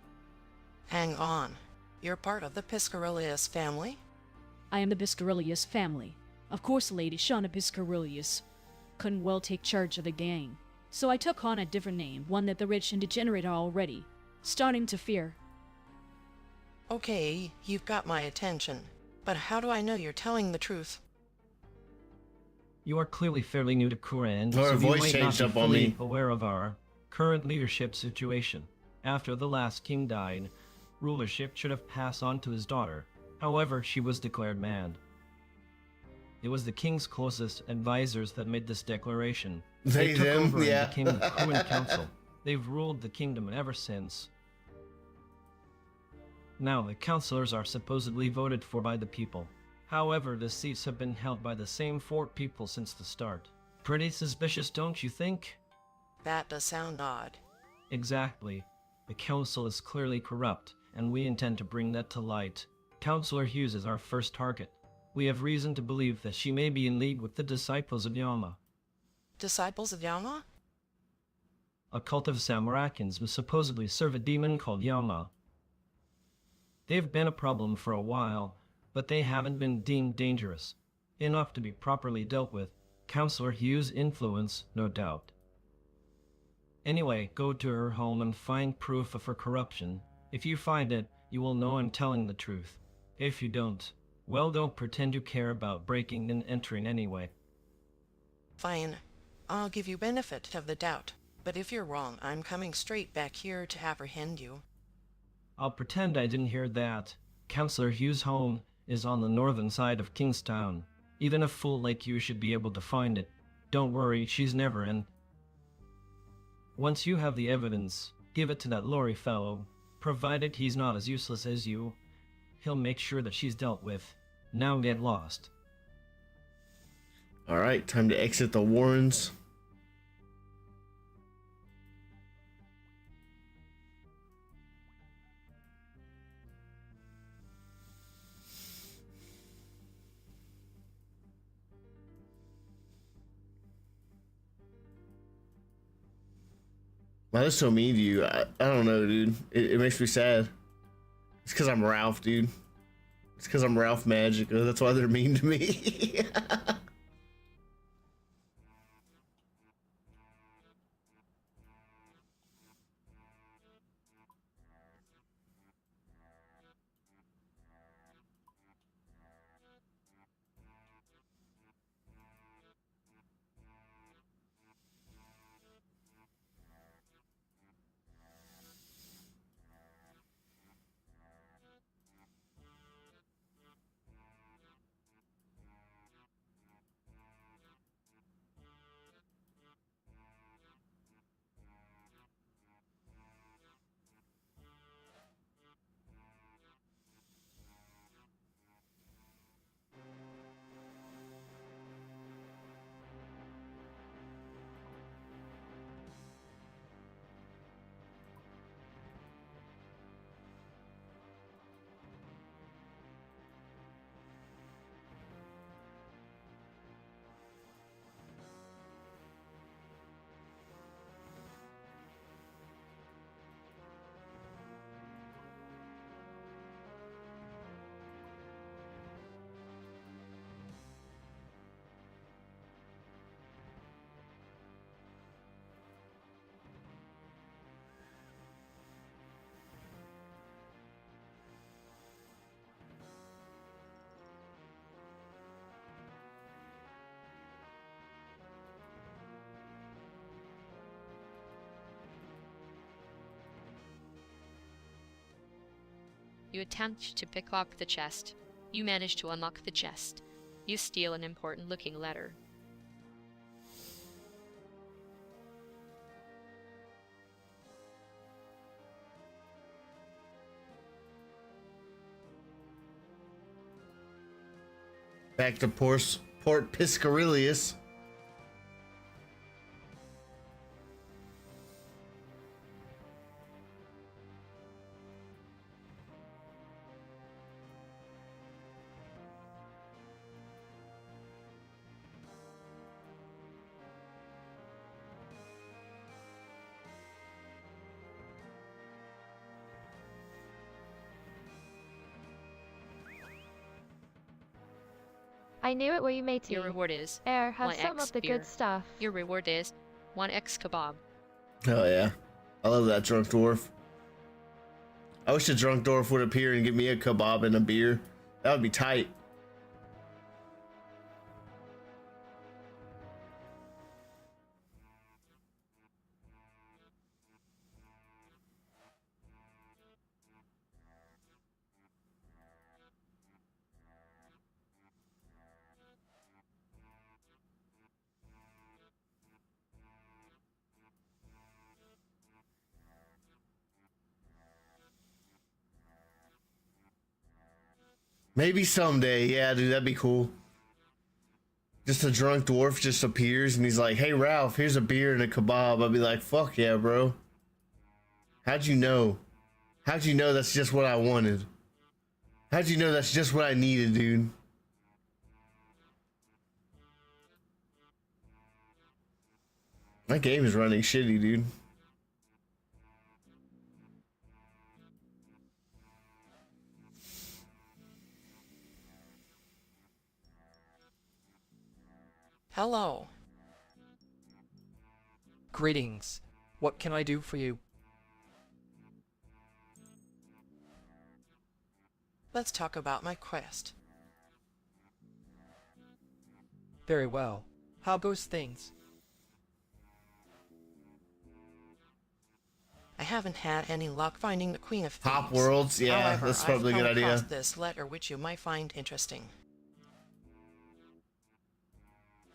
Hang on. You're part of the Piscarilius family? I am the Piscarilius family. Of course, Lady Shauna Piscarilius couldn't well take charge of the gang, so I took on a different name, one that the rich and degenerate are already starting to fear. Okay, you've got my attention, but how do I know you're telling the truth? You are clearly fairly new to Courand, Her so you voice might changed not be up on fully me. aware of our current leadership situation. After the last king died, rulership should have passed on to his daughter. However, she was declared mad. It was the king's closest advisors that made this declaration. They took them, over yeah. and became the Courand Council. They've ruled the kingdom ever since. Now, the councillors are supposedly voted for by the people. However, the seats have been held by the same 4 people since the start. Pretty suspicious, don't you think? That does sound odd. Exactly. The council is clearly corrupt, and we intend to bring that to light. Councillor Hughes is our first target. We have reason to believe that she may be in league with the disciples of Yama. Disciples of Yama? A cult of Samarakans who supposedly serve a demon called Yama. They've been a problem for a while, but they haven't been deemed dangerous enough to be properly dealt with. Councillor Hughes' influence, no doubt. Anyway, go to her home and find proof of her corruption. If you find it, you will know I'm telling the truth. If you don't, well, don't pretend you care about breaking and entering anyway. Fine. I'll give you benefit of the doubt. But if you're wrong, I'm coming straight back here to apprehend you. I'll pretend I didn't hear that. Councillor Hughes' home is on the northern side of Kingstown. Even a fool like you should be able to find it. Don't worry, she's never in. Once you have the evidence, give it to that Lorry fellow. Provided he's not as useless as you, he'll make sure that she's dealt with. Now get lost. Alright, time to exit the Warrens. Why are they so mean to you? I don't know, dude. It makes me sad. It's because I'm Ralph, dude. It's because I'm Ralph Magica. That's why they're mean to me. You attempt to picklock the chest. You manage to unlock the chest. You steal an important-looking letter. Back to Port Piscarius. I knew it, were you matey? Your reward is Air, have 1x some of the beer. good stuff. Your reward is 1x kebab. Hell yeah. I love that drunk dwarf. I wish the drunk dwarf would appear and give me a kebab and a beer. That would be tight. Maybe someday, yeah, dude, that'd be cool. Just a drunk dwarf just appears and he's like, "Hey Ralph, here's a beer and a kebab." I'd be like, "Fuck yeah, bro. How'd you know? How'd you know that's just what I wanted? How'd you know that's just what I needed, dude?" My game is running shitty, dude. Hello. Greetings. What can I do for you? Let's talk about my quest. Very well. How goes things? I haven't had any luck finding the Queen of Thieves. Hop Worlds, yeah, However, that's probably a good I've come across idea. this letter which you might find interesting.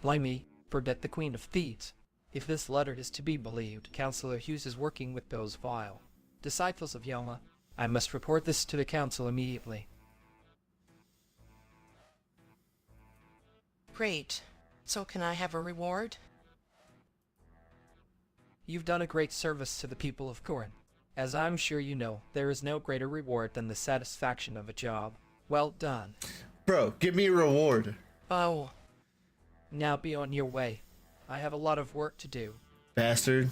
Blimey, forget the Queen of Thieves. If this letter is to be believed, Councillor Hughes is working with those vile disciples of Yoma. I must report this to the council immediately. Great. So can I have a reward? You've done a great service to the people of Corinth. As I'm sure you know, there is no greater reward than the satisfaction of a job. Well done. Bro, give me a reward. Oh. Now be on your way. I have a lot of work to do. Bastard.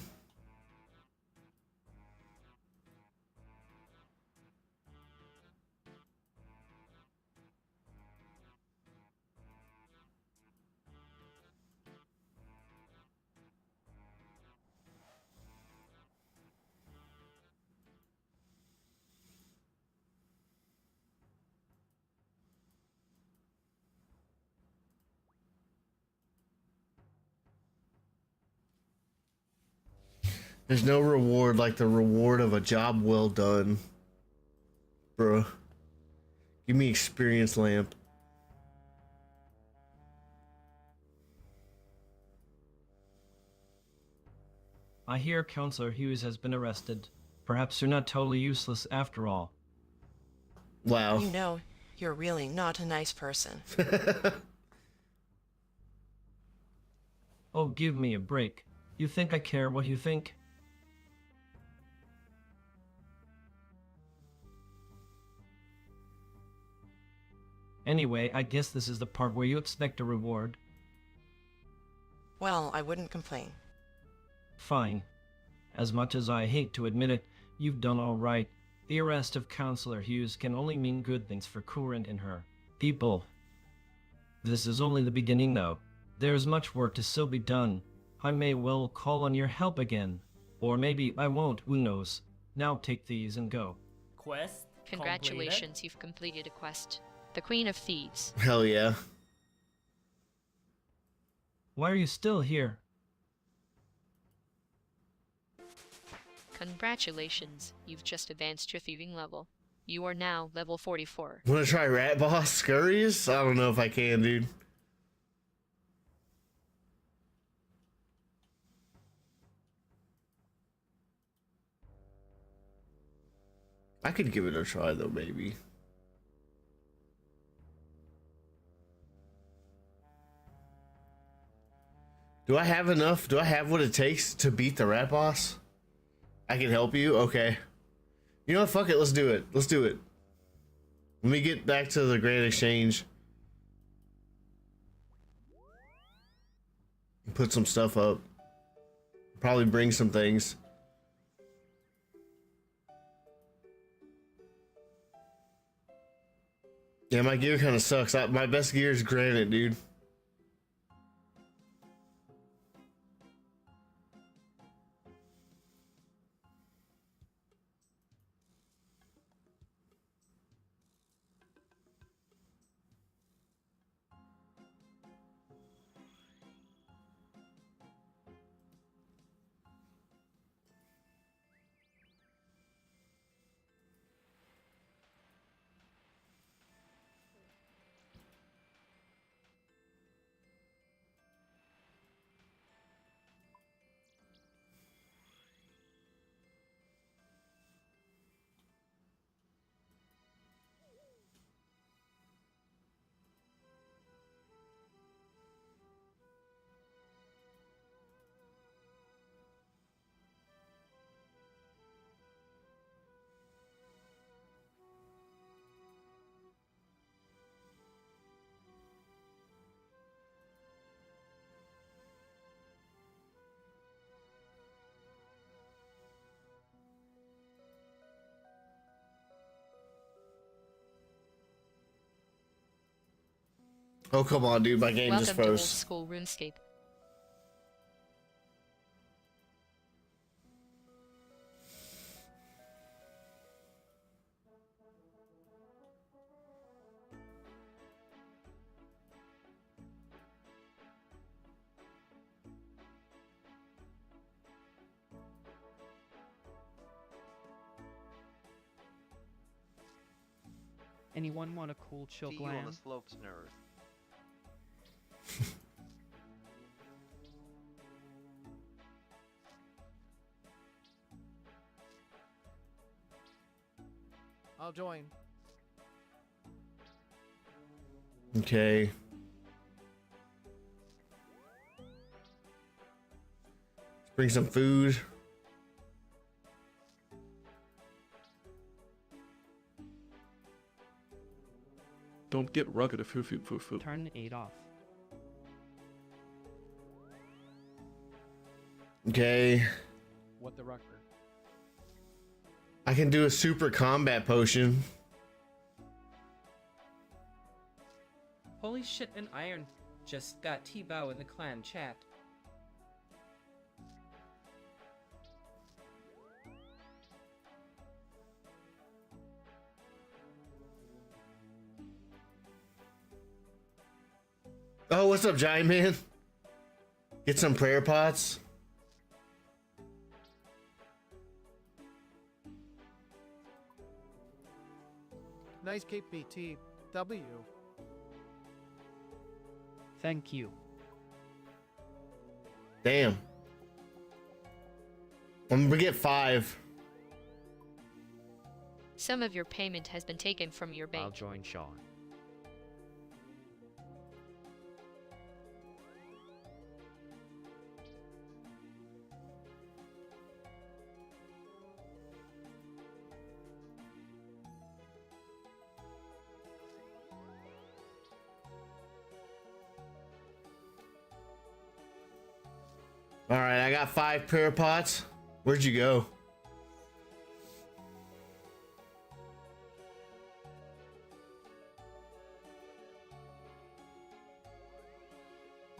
There's no reward like the reward of a job well done. Bruh. Give me experience lamp. I hear Councillor Hughes has been arrested. Perhaps you're not totally useless after all. Wow. You know, you're really not a nice person. Oh, give me a break. You think I care what you think? Anyway, I guess this is the part where you expect a reward. Well, I wouldn't complain. Fine. As much as I hate to admit it, you've done all right. The arrest of Councillor Hughes can only mean good things for Corinth and her people. This is only the beginning, though. There's much work to still be done. I may well call on your help again. Or maybe I won't, who knows. Now take these and go. Quest Congratulations, you've completed a quest. The Queen of Thieves. Hell yeah. Why are you still here? Congratulations, you've just advanced your thieving level. You are now level 44. Wanna try Rat Boss Scurrius? I don't know if I can, dude. I could give it a try though, maybe. Do I have enough? Do I have what it takes to beat the rat boss? I can help you? Okay. You know what? Fuck it. Let's do it. Let's do it. Let me get back to the Grand Exchange. Put some stuff up. Probably bring some things. Yeah, my gear kind of sucks. My best gear is granite, dude. Oh, come on, dude. My game Welcome just to old froze. school RuneScape. Anyone want a cool chill See you on the glam? slopes, nerd. I'll join. Okay. Let's bring some food. Don't get rugged if you. Turn 8 off. Okay. What the rucker? I can do a super combat potion. Holy shit, an iron just got T-Bow in the clan chat. Oh, what's up, Giant Man? Get some prayer pots. Nice Cape BT. W. Thank you. Damn. I'm gonna get 5. Some of your payment has been taken from your bank. I'll join Sean. All right, I got 5 prayer pots. Where'd you go?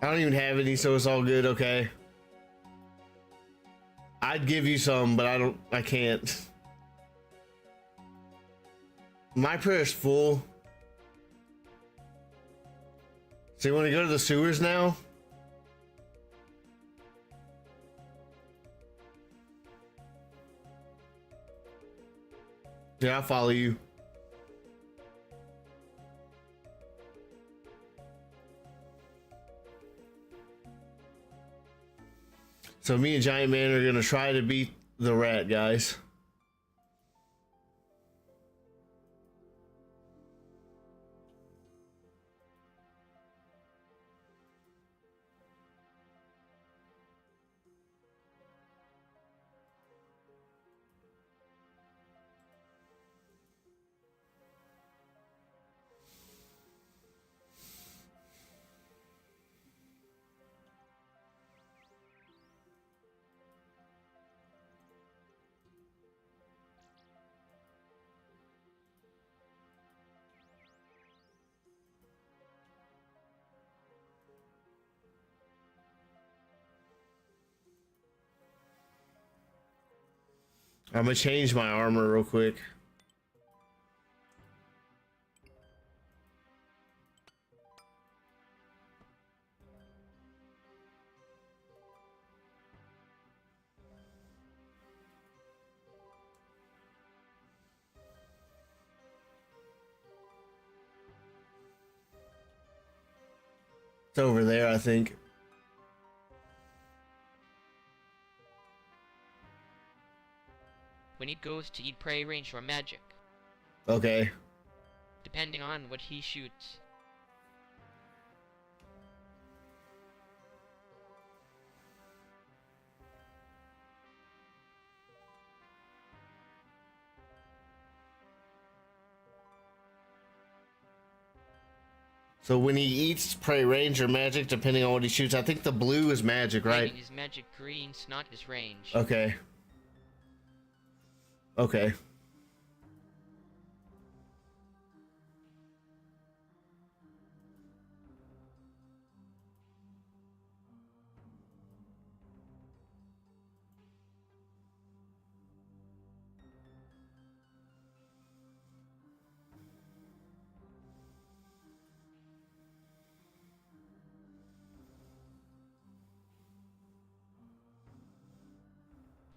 I don't even have any, so it's all good. Okay. I'd give you some, but I can't. My prayer's full. So you want to go to the sewers now? Yeah, I'll follow you. So me and Giant Man are gonna try to beat the rat, guys. I'm gonna change my armor real quick. It's over there, I think. When he goes to eat prey, range, or magic, Okay. depending on what he shoots. So when he eats prey, range, or magic, depending on what he shoots, I think the blue is magic, right? Lightning is magic, green, snot is range. Okay. Okay.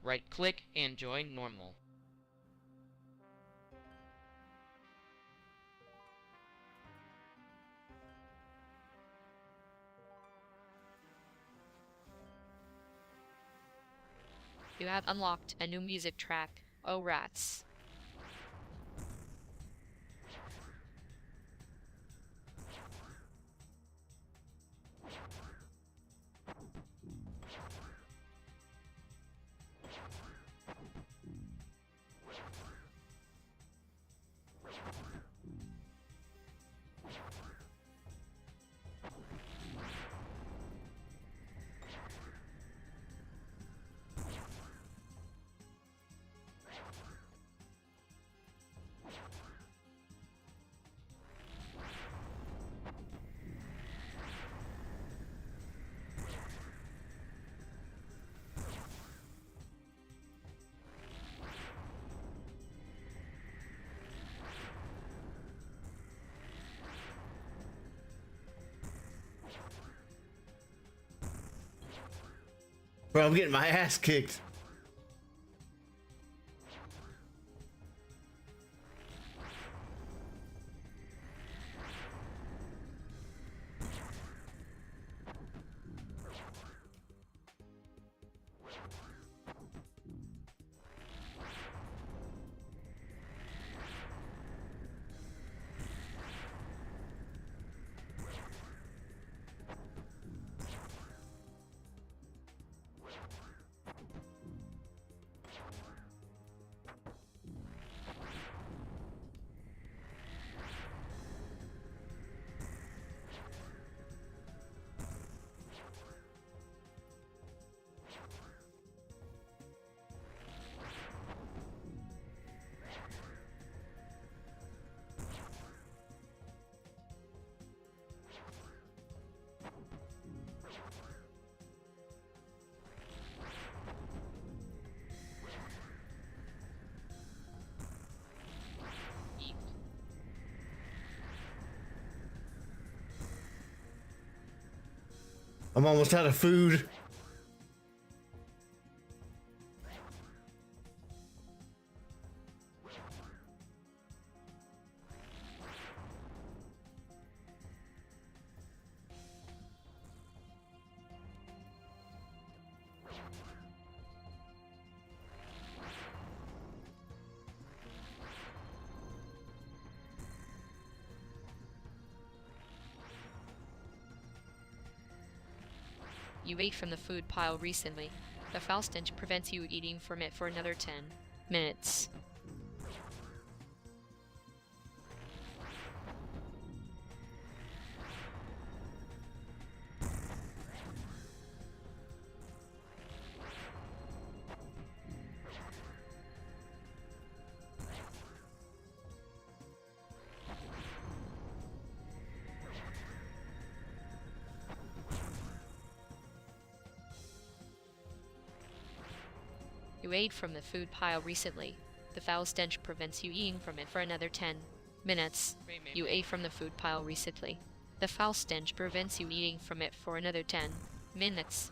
Right click and join normal. You have unlocked a new music track, Oh Rats. Bro, I'm getting my ass kicked. I'm almost out of food. You ate from the food pile recently. The foul stench prevents you eating from it for another 10 minutes. You ate from the food pile recently. The foul stench prevents you eating from it for another 10 minutes. You ate from the food pile recently. The foul stench prevents you eating from it for another 10 minutes.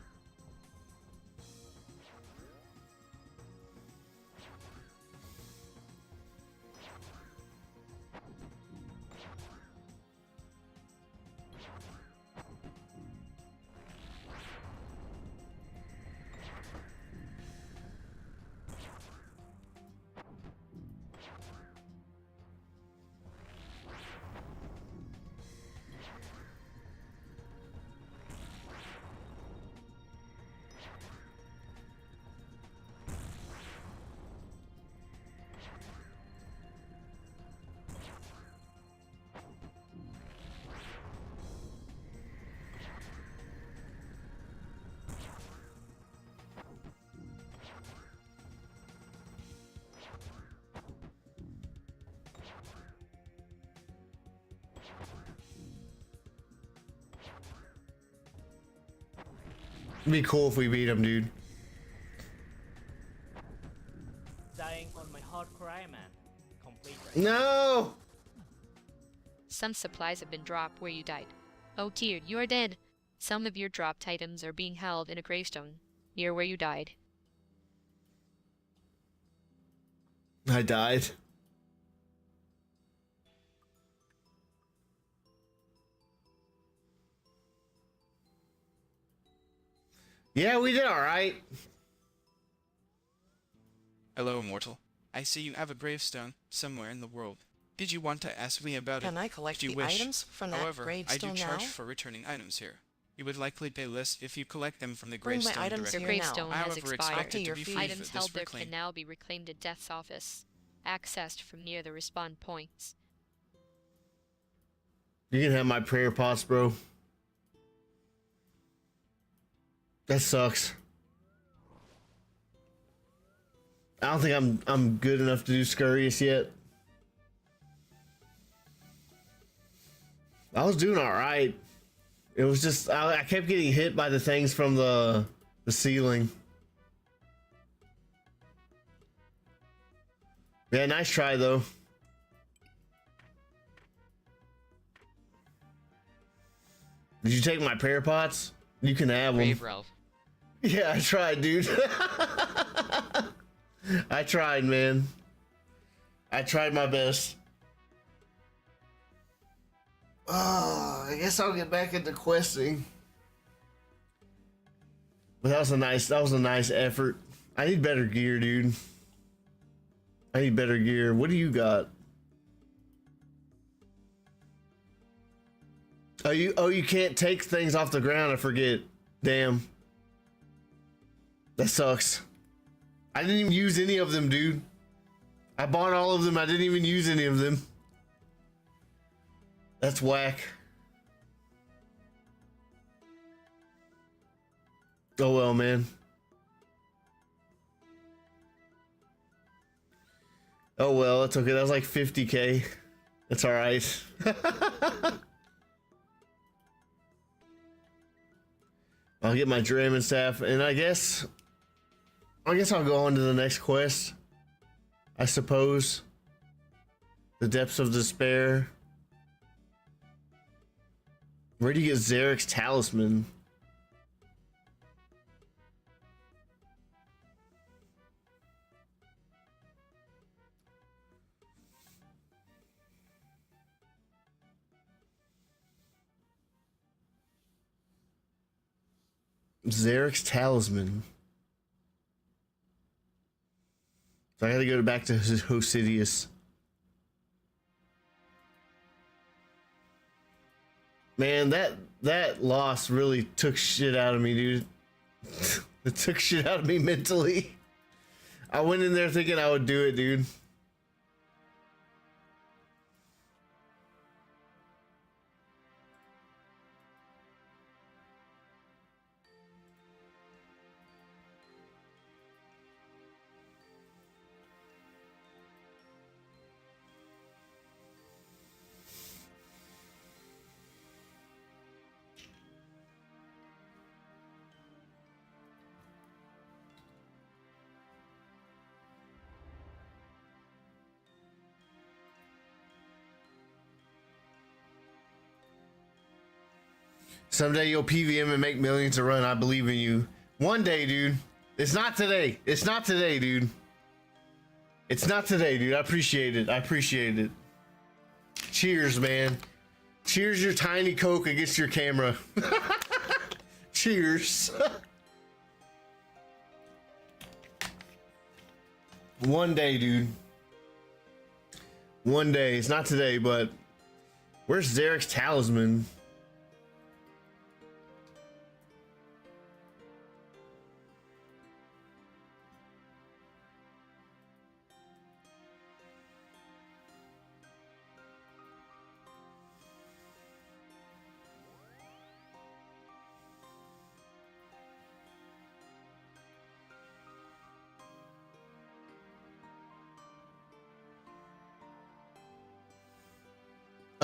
It'd be cool if we beat him, dude. Dying on my hard cry, man. Complete. No! Some supplies have been dropped where you died. Oh dear, you are dead. Some of your dropped items are being held in a gravestone near where you died. I died. Yeah, we did alright. Hello, Immortal. I see you have a gravestone somewhere in the world. Did you want to ask me about it? Can I collect if you the wish. items from that However, gravestone I do charge now? for returning items here. You would likely pay less if you collect them from the Bring my gravestone items directly. Your gravestone I, has however, expired. expect it to be free Items for held this there reclaim. can now be reclaimed at Death's office, accessed from near the respawn points. You can have my prayer pots, bro. That sucks. I don't think I'm good enough to do Scurrius yet. I was doing all right. It was just I kept getting hit by the things from the ceiling. Yeah, nice try though. Did you take my prayer pots? You can have them. Brave Ralph. Yeah, I tried, dude. I tried, man. I tried my best. I guess I'll get back into questing. But that was a nice effort. I need better gear, dude. I need better gear. What do you got? Oh, you can't take things off the ground. I forget. Damn. That sucks. I didn't even use any of them, dude. I bought all of them. I didn't even use any of them. That's whack. Oh well, man. Oh well, it's okay. That was like 50k. That's all right. I'll get my Draymond staff, and I guess I'll go on to the next quest. I suppose. The Depths of Despair. Where do you get Zarek's talisman? Zarek's talisman. So I gotta go back to Hosidius. Man, that loss really took shit out of me, dude. It took shit out of me mentally. I went in there thinking I would do it, dude. Someday you'll PVM and make millions a run. I believe in you. One day, dude. It's not today. It's not today, dude. It's not today, dude. I appreciate it. I appreciate it. Cheers, man. Cheers your tiny Coke against your camera. Cheers. One day, dude. One day. It's not today, but where's Zarek's talisman?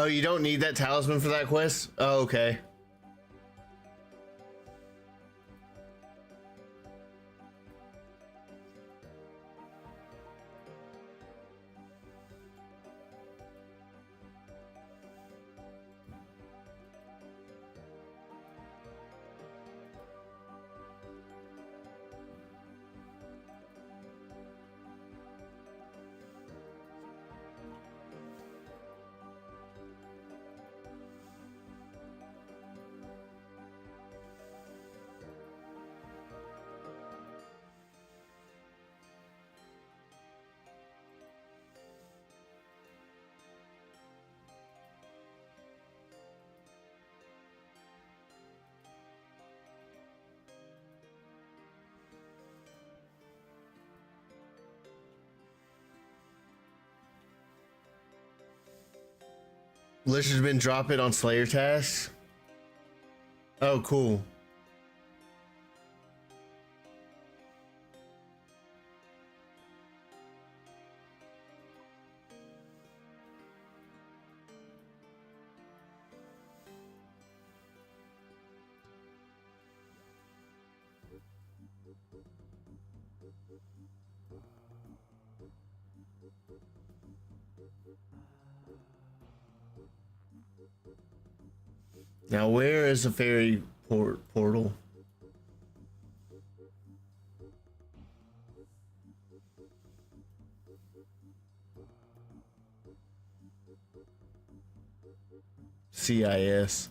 Oh, you don't need that talisman for that quest? Oh, okay. Lister's been dropping on Slayer tasks. Oh, cool. Now, where is the fairy portal? CIS.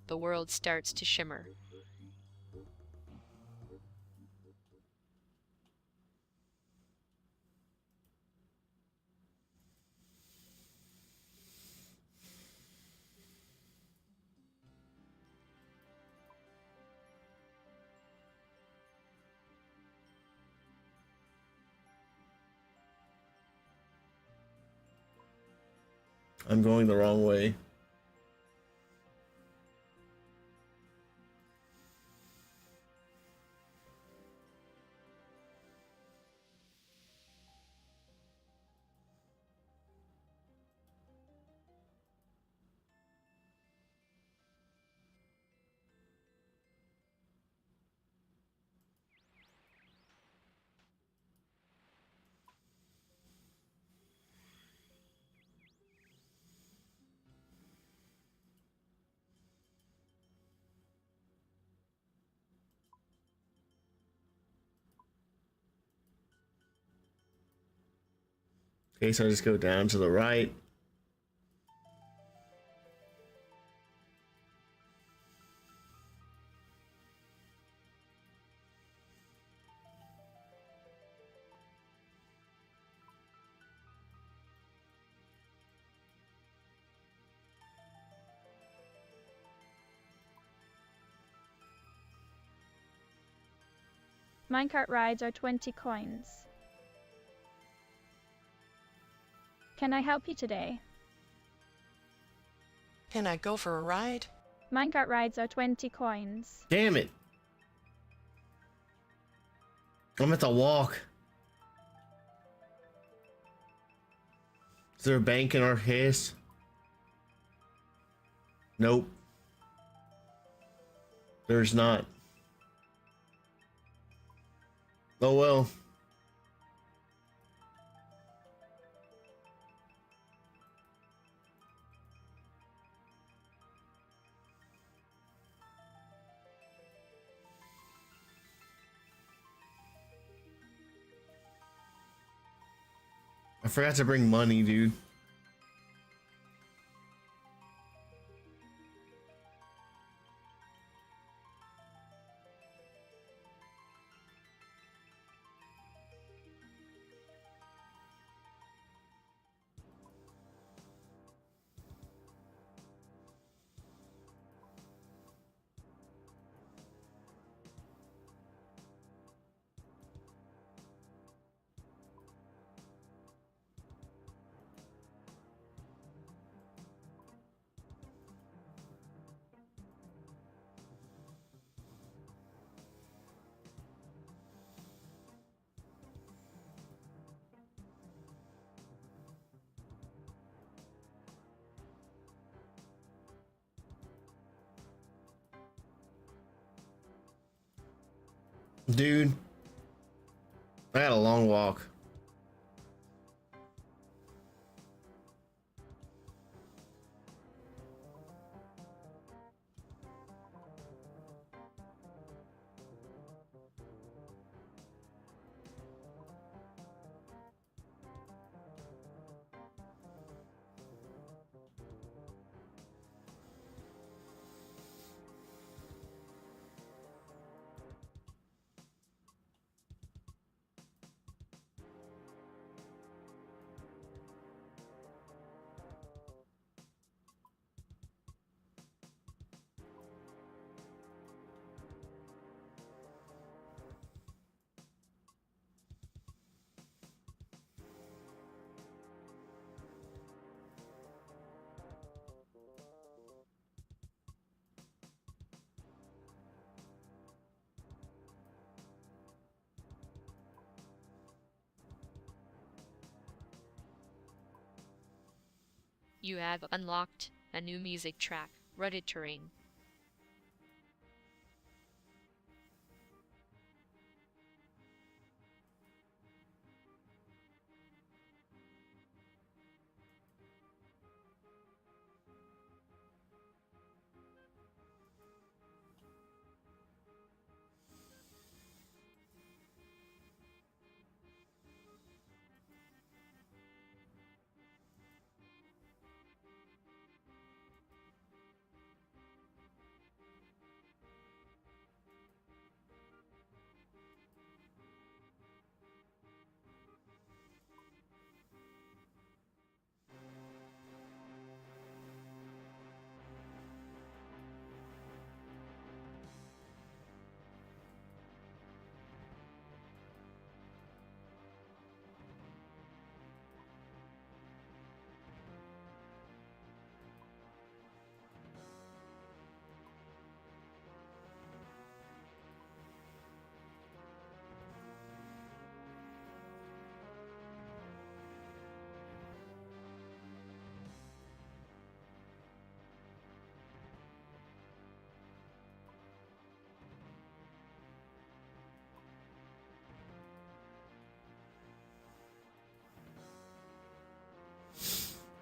The world starts to shimmer. I'm going the wrong way. Okay, so I just go down to the right. Minecart rides are 20 coins. Can I help you today? Can I go for a ride? Minecart rides are 20 coins. Damn it. I'm at the walk. Is there a bank in our case? Nope. There's not. Oh well. I forgot to bring money, dude. Dude, I had a long walk. You have unlocked a new music track, Rugged Terrain.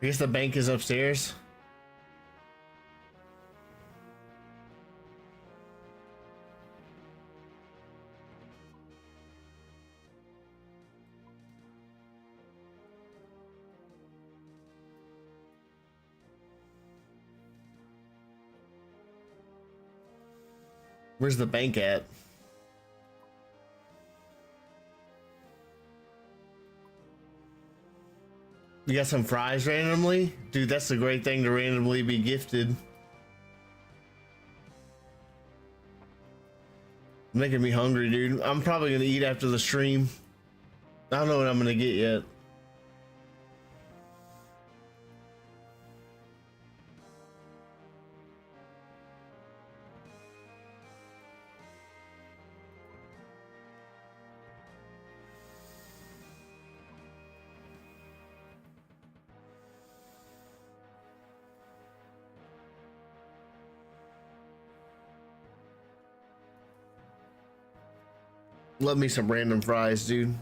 I guess the bank is upstairs. Where's the bank at? You got some fries randomly? Dude, that's a great thing to randomly be gifted. Making me hungry, dude. I'm probably gonna eat after the stream. I don't know what I'm gonna get yet. Love me some random fries, dude.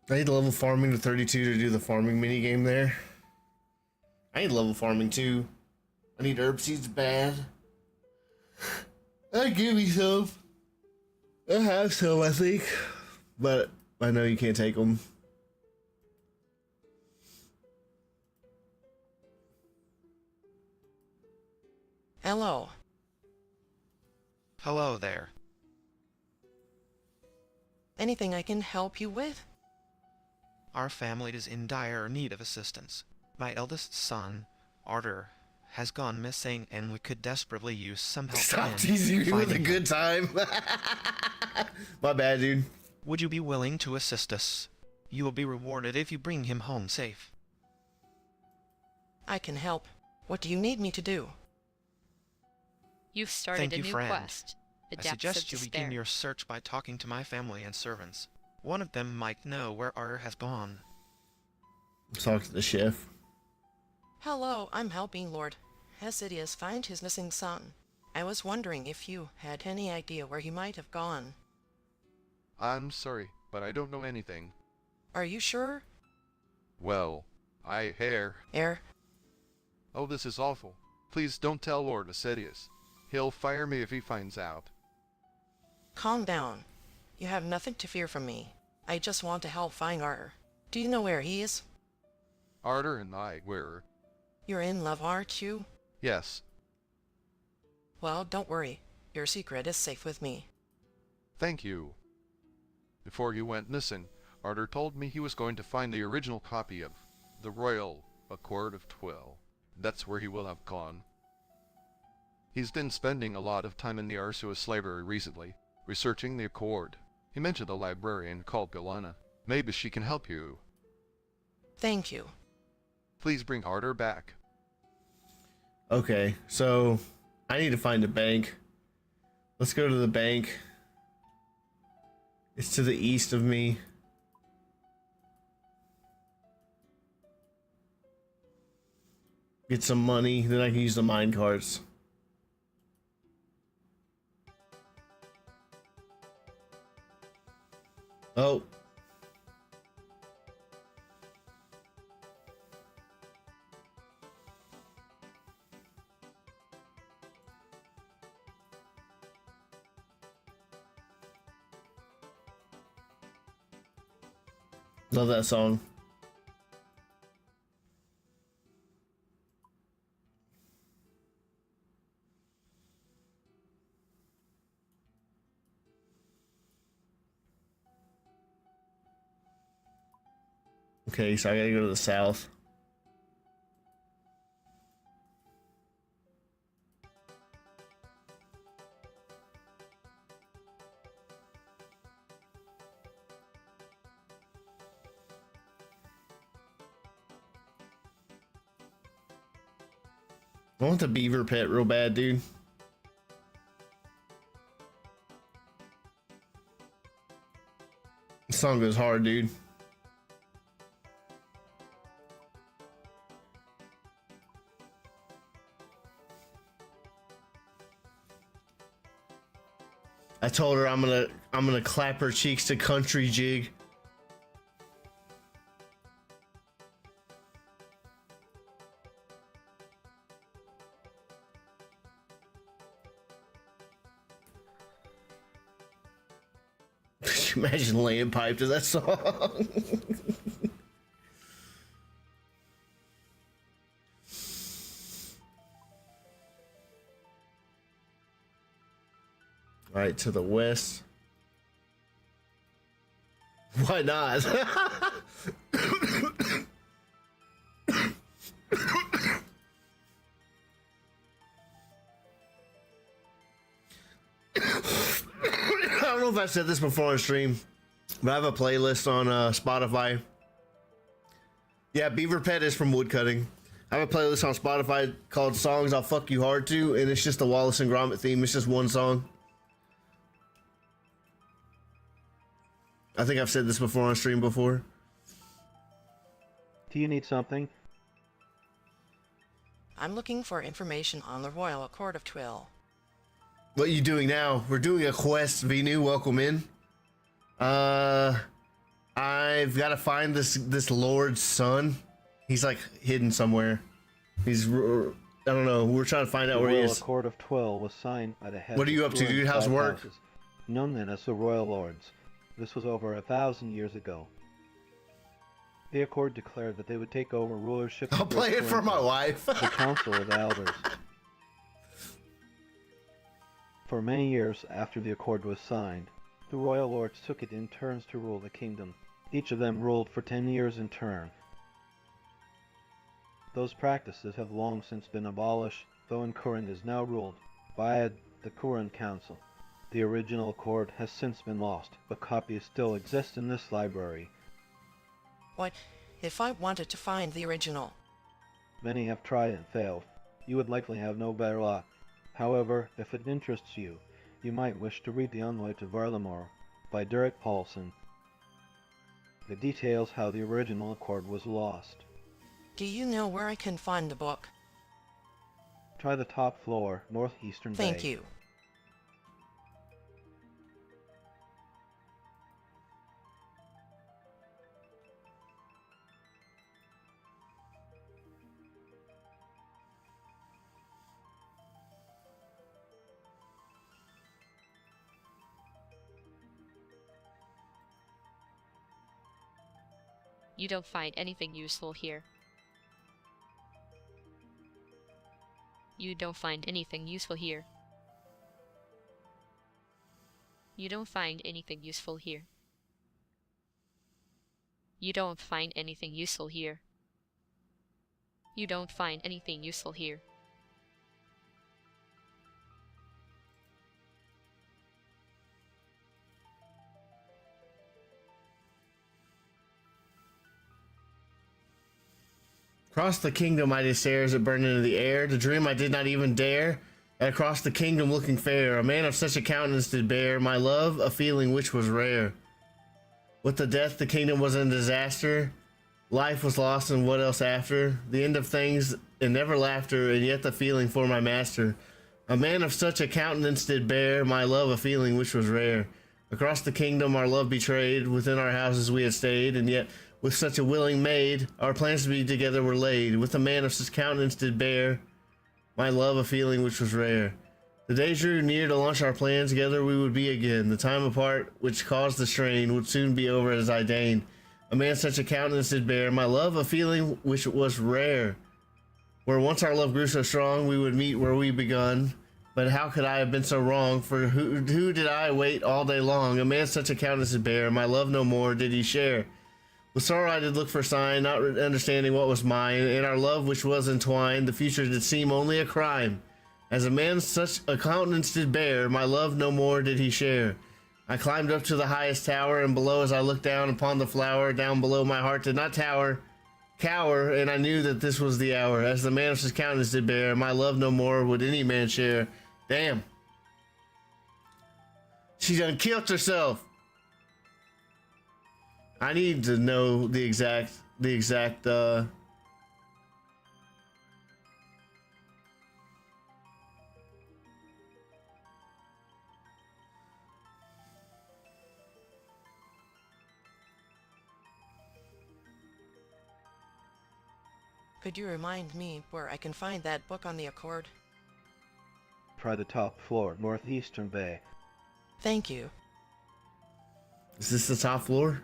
I need level farming to 32 to do the farming mini game there. I need level farming too. I need herb seeds bad. Give me some. I have some, I think, but I know you can't take them. Hello. Hello there. Anything I can help you with? Our family is in dire need of assistance. My eldest son, Arthur, has gone missing, and we could desperately use some help. Stop teasing me with a good time. My bad, dude. Would you be willing to assist us? You will be rewarded if you bring him home safe. I can help. What do you need me to do? You've started Thank a you, new friend. quest. The I Depths suggest of you Despair. begin your search by talking to my family and servants. One of them might know where Arthur has gone. Talk to the chef. Hello, I'm helping Lord Hesidius find his missing son. I was wondering if you had any idea where he might have gone. I'm sorry, but I don't know anything. Are you sure? Well, Heir. Oh, this is awful. Please don't tell Lord Asedius. He'll fire me if he finds out. Calm down. You have nothing to fear from me. I just want to help find Arthur. Do you know where he is? Arthur and I were... You're in love, aren't you? Yes. Well, don't worry. Your secret is safe with me. Thank you. Before you went missing, Arthur told me he was going to find the original copy of the Royal Accord of Twill. That's where he will have gone. He's been spending a lot of time in the Arsuis library recently, researching the Accord. He mentioned a librarian called Galana. Maybe she can help you. Thank you. Please bring Arthur back. Okay, so I need to find a bank. Let's go to the bank. It's to the east of me. Get some money, then I can use the mine carts. Oh. Love that song. Okay, so I gotta go to the south. I want the beaver pet real bad, dude. This song goes hard, dude. I told her I'm gonna clap her cheeks to country jig. Imagine laying pipe to that song. All right, to the west. Why not? I don't know if I said this before on stream, but I have a playlist on Spotify. Yeah, Beaver Pet is from Woodcutting. I have a playlist on Spotify called Songs I'll Fuck You Hard To, and it's just the Wallace and Gromit theme. It's just one song. I think I've said this before on stream before. Do you need something? I'm looking for information on the Royal Accord of Twill. What are you doing now? We're doing a quest. Venu, welcome in. I've got to find this Lord's son. He's like hidden somewhere. He's I don't know. We're trying to find out where he The Royal is. Accord of 12 was signed by the heads What are you of up to, Kuren's dude? How's 5 work? houses, known then as the Royal Lords. This was over 1,000 years ago. The Accord declared that they would take over rulership. I'll of play Great it for my Kurenthal, wife. the Council of Elders. For many years after the accord was signed, the Royal Lords took it in turns to rule the kingdom. Each of them ruled for 10 years in turn. Those practices have long since been abolished, though in Kuren is now ruled by the Kuren Council. The original accord has since been lost, but copies still exist in this library. What if I wanted to find the original? Many have tried and failed. You would likely have no better luck. However, if it interests you, you might wish to read The Envoy to Varlamore by Derek Paulson. It details how the original accord was lost. Do you know where I can find the book? Try the top floor, northeastern bay. Thank you. You don't find anything useful here. You don't find anything useful here. You don't find anything useful here. You don't find anything useful here. You don't find anything useful here. Across the kingdom I did stare as it burned into the air. To dream I did not even dare. And across the kingdom looking fair, a man of such a countenance did bear my love, a feeling which was rare. With the death the kingdom was in disaster. Life was lost and what else after? The end of things and never laughter, and yet the feeling for my master. A man of such a countenance did bear my love, a feeling which was rare. Across the kingdom our love betrayed, within our houses we had stayed, and yet with such a willing maid, our plans to be together were laid. With a man of such countenance did bear my love, a feeling which was rare. The days drew near to launch our plans, together we would be again. The time apart, which caused the strain, would soon be over as I deigned. A man such a countenance did bear my love, a feeling which was rare. Where once our love grew so strong, we would meet where we begun. But how could I have been so wrong? For who did I wait all day long? A man such a countenance did bear my love no more did he share. With sorrow I did look for sign, not understanding what was mine, and our love which was entwined, the future did seem only a crime. As a man such a countenance did bear, my love no more did he share. I climbed up to the highest tower, and below as I looked down upon the flower, down below my heart did not cower, and I knew that this was the hour. As the man of such countenance did bear, my love no more would any man share. Damn. She done killed herself. I need to know the exact Could you remind me where I can find that book on the Accord? Try the top floor, northeastern bay. Thank you. Is this the top floor?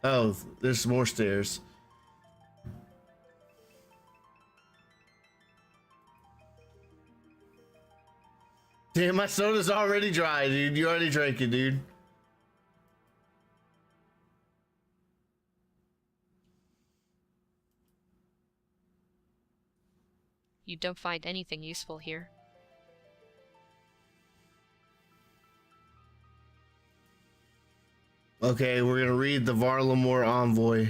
Oh, there's more stairs. Damn, my soda's already dry, dude. You already drank it, dude. You don't find anything useful here. Okay, we're gonna read the Varlamore Envoy.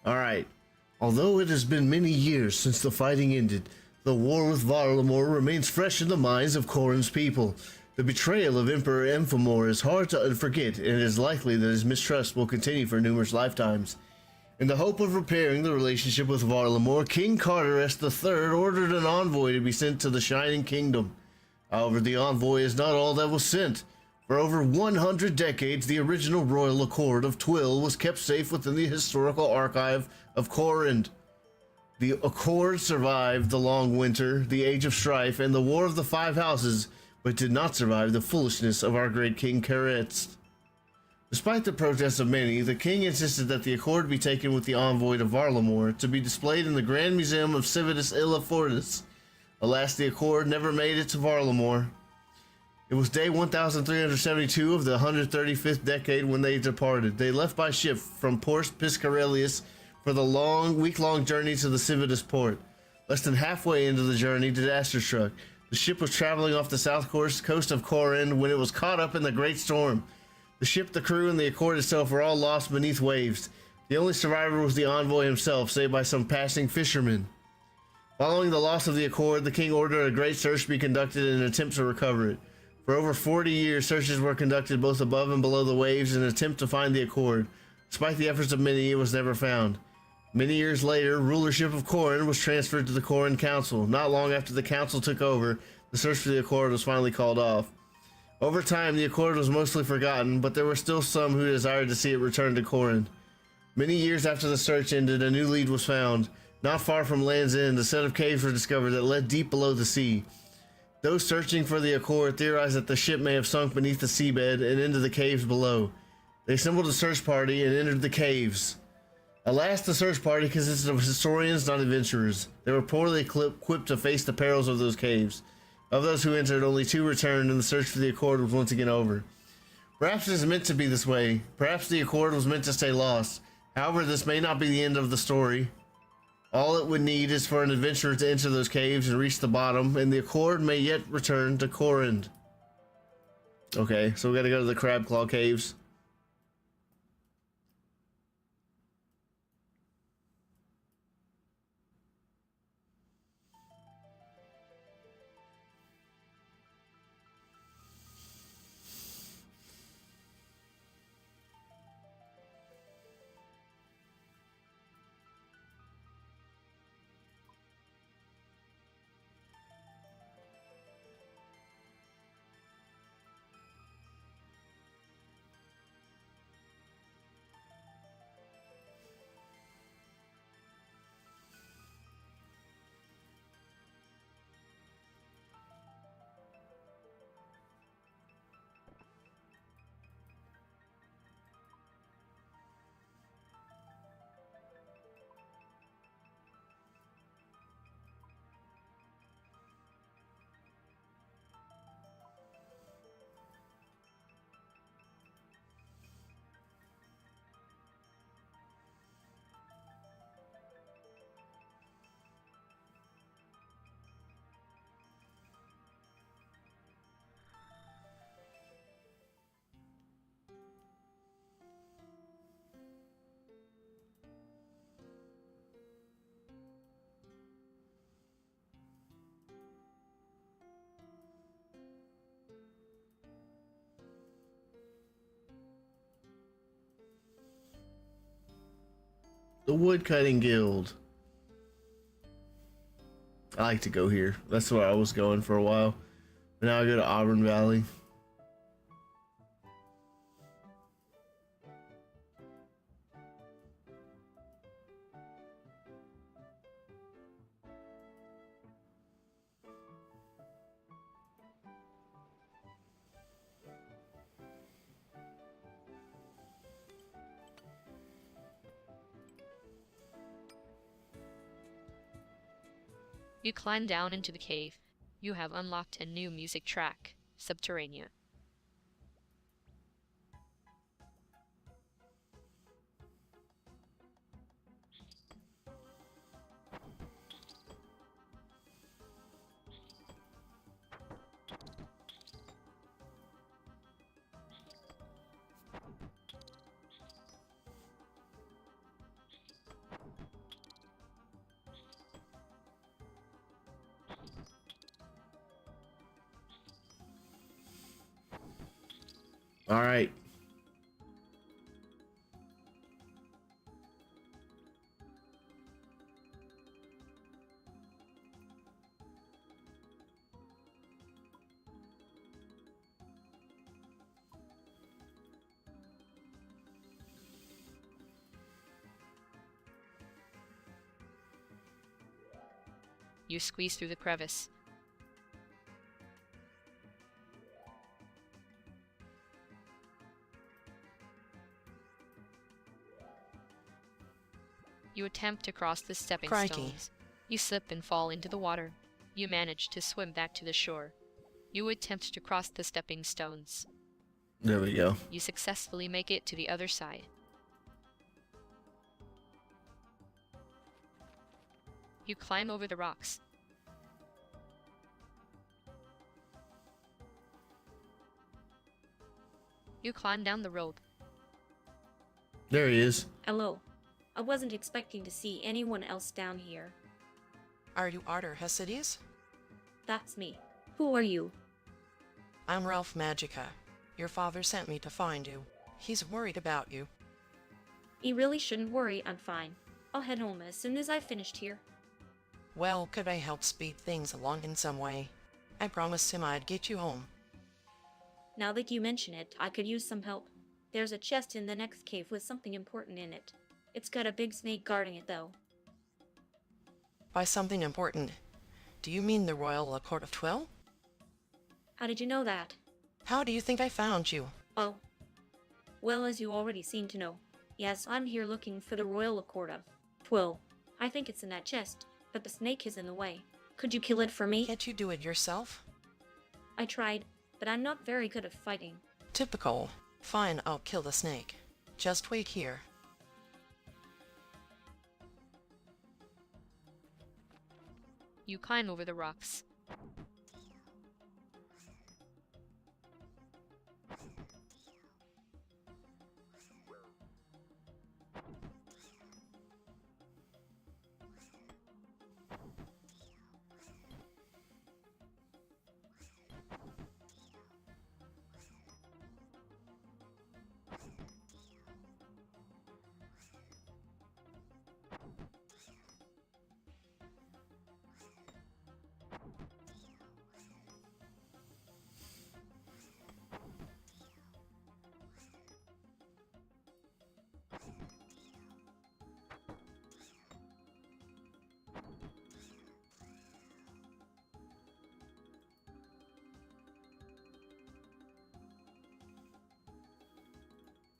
Alright. Although it has been many years since the fighting ended, the war with Varlamore remains fresh in the minds of Corrin's people. The betrayal of Emperor Amphamor is hard to forget, and it is likely that his mistrust will continue for numerous lifetimes. In the hope of repairing the relationship with Varlamore, King Carteres III ordered an envoy to be sent to the Shining Kingdom. However, the envoy is not all that was sent. For over 100 decades, the original royal accord of Twill was kept safe within the historical archive of Corrin. The accord survived the long winter, the age of strife, and the war of the Five Houses, but did not survive the foolishness of our great King Carteres. Despite the protests of many, the king insisted that the accord be taken with the envoy to Varlamore to be displayed in the Grand Museum of Civitas Illa Fortis. Alas, the accord never made it to Varlamore. It was day 1372 of the 135th decade when they departed. They left by ship from Port Piscarelius for the week-long journey to the Civitas port. Less than halfway into the journey, disaster struck. The ship was traveling off the south coast of Corrin when it was caught up in the great storm. The ship, the crew, and the accord itself were all lost beneath waves. The only survivor was the envoy himself, saved by some passing fishermen. Following the loss of the accord, the king ordered a great search be conducted in an attempt to recover it. For over 40 years, searches were conducted both above and below the waves in an attempt to find the accord. Despite the efforts of many, it was never found. Many years later, rulership of Corrin was transferred to the Corrin Council. Not long after the council took over, the search for the accord was finally called off. Over time, the accord was mostly forgotten, but there were still some who desired to see it return to Corrin. Many years after the search ended, a new lead was found. Not far from Land's End, a set of caves were discovered that led deep below the sea. Those searching for the accord theorized that the ship may have sunk beneath the seabed and into the caves below. They assembled a search party and entered the caves. Alas, the search party consisted of historians, not adventurers. They were poorly equipped to face the perils of those caves. Of those who entered, only 2 returned, and the search for the accord was once again over. Perhaps it is meant to be this way. Perhaps the accord was meant to stay lost. However, this may not be the end of the story. All it would need is for an adventurer to enter those caves and reach the bottom, and the accord may yet return to Corrin. Okay, so we gotta go to the Crab Claw Caves. The Woodcutting Guild. I like to go here. That's where I was going for a while. But now I go to Auburn Valley. You climb down into the cave. You have unlocked a new music track, Subterranea. All right. You squeeze through the crevice. You attempt to cross the stepping Crikey. stones. You slip and fall into the water. You manage to swim back to the shore. You attempt to cross the stepping stones. There we go. You successfully make it to the other side. You climb over the rocks. You climb down the road. There he is. Hello. I wasn't expecting to see anyone else down here. Are you Arthur Hessides? That's me. Who are you? I'm Ralph Magica. Your father sent me to find you. He's worried about you. You really shouldn't worry, I'm fine. I'll head home as soon as I've finished here. Well, could I help speed things along in some way? I promised him I'd get you home. Now that you mention it, I could use some help. There's a chest in the next cave with something important in it. It's got a big snake guarding it, though. By something important, do you mean the Royal Accord of Twill? How did you know that? How do you think I found you? Oh. Well, as you already seem to know. Yes, I'm here looking for the Royal Accord of Twill. I think it's in that chest, but the snake is in the way. Could you kill it for me? Can't you do it yourself? I tried, but I'm not very good at fighting. Typical. Fine, I'll kill the snake. Just wait here. You climb over the rocks.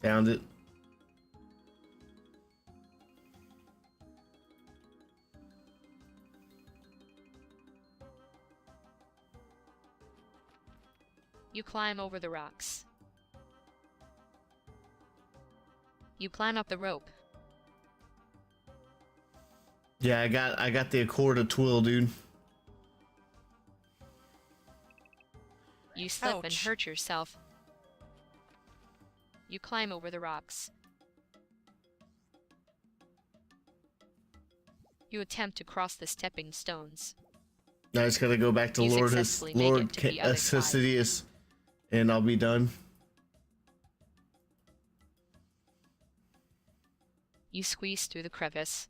Found it. You climb over the rocks. You climb up the rope. Yeah, I got the Accord of Twill, dude. You slip and Ouch. hurt yourself. You climb over the rocks. You attempt to cross the stepping stones. Now I just gotta go back to You Lord successfully make it to the other side. Hessidius, and I'll be done. You squeeze through the crevice.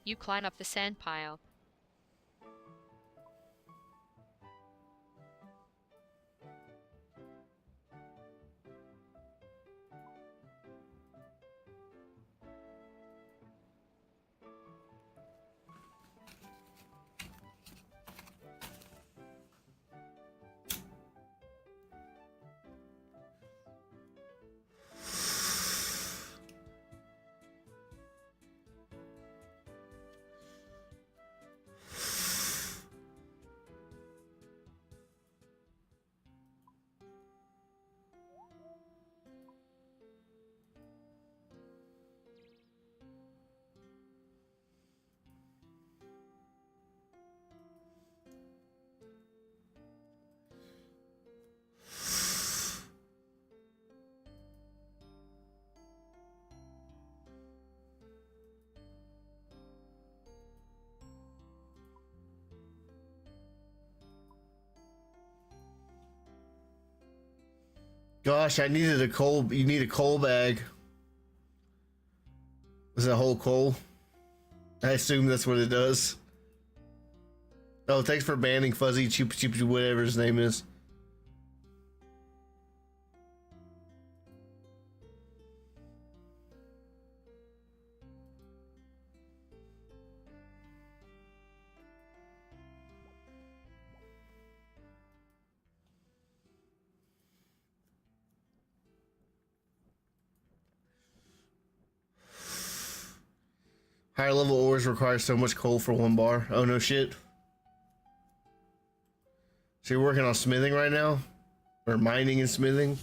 You climb up the sand pile. Gosh, I needed a coal. You need a coal bag. Was that whole coal? I assume that's what it does. Oh, thanks for banning Fuzzy Chupa Chupa, whatever his name is. Higher level ores require so much coal for 1 bar. Oh, no shit. So you're working on smithing right now? Or mining and smithing?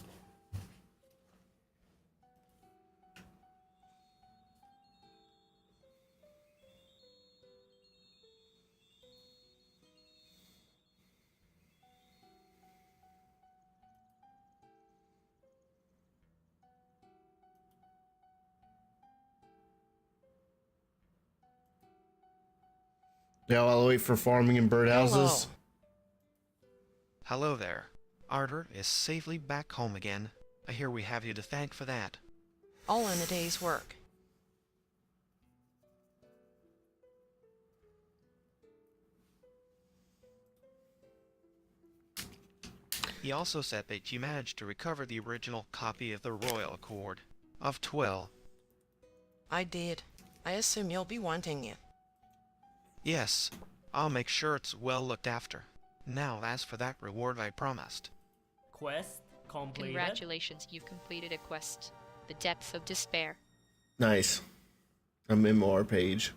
Yeah, while I wait for farming and birdhouses. Hello there. Arter is safely back home again. I hear we have you to thank for that. All in a day's work. He also said that you managed to recover the original copy of the Royal Accord of Twill. I did. I assume you'll be wanting it. Yes, I'll make sure it's well looked after. Now, as for that reward I promised. Quest completed. Congratulations, you've completed a quest. The Depth of Despair. Nice. A memoir page.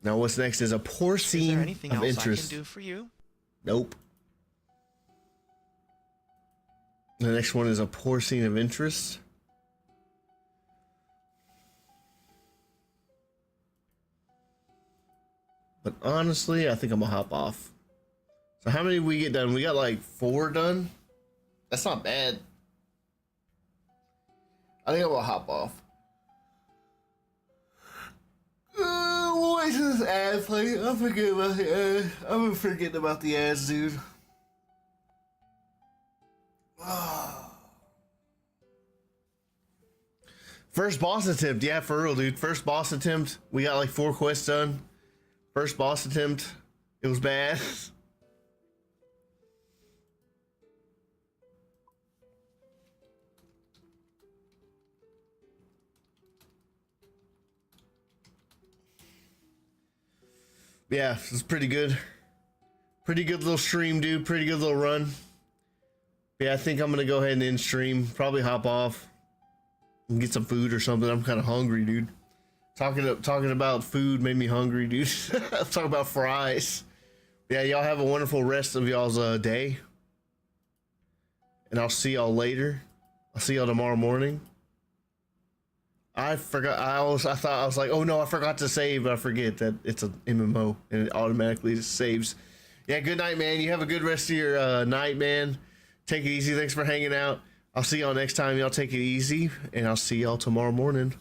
Now what's next is a porcine Is there anything of else interest. I can do for you? Nope. The next one is a porcine of interest. But honestly, I think I'm gonna hop off. So how many did we get done? We got like 4 done. That's not bad. I think I'm gonna hop off. We'll wait till this ad play. I'm forgetting about the ad. I'm forgetting about the ads, dude. First boss attempt. Yeah, for real, dude. First boss attempt. We got like 4 quests done. First boss attempt, it was bad. Yeah, it's pretty good. Pretty good little stream, dude. Pretty good little run. Yeah, I think I'm gonna go ahead and end stream. Probably hop off and get some food or something. I'm kind of hungry, dude. Talking about food made me hungry, dude. I'm talking about fries. Yeah, y'all have a wonderful rest of y'all's day. And I'll see y'all later. I'll see y'all tomorrow morning. I forgot. I thought I was like, oh no, I forgot to save. But I forget that it's a MMO and it automatically saves. Yeah, good night, man. You have a good rest of your night, man. Take it easy. Thanks for hanging out. I'll see y'all next time. Y'all take it easy, and I'll see y'all tomorrow morning.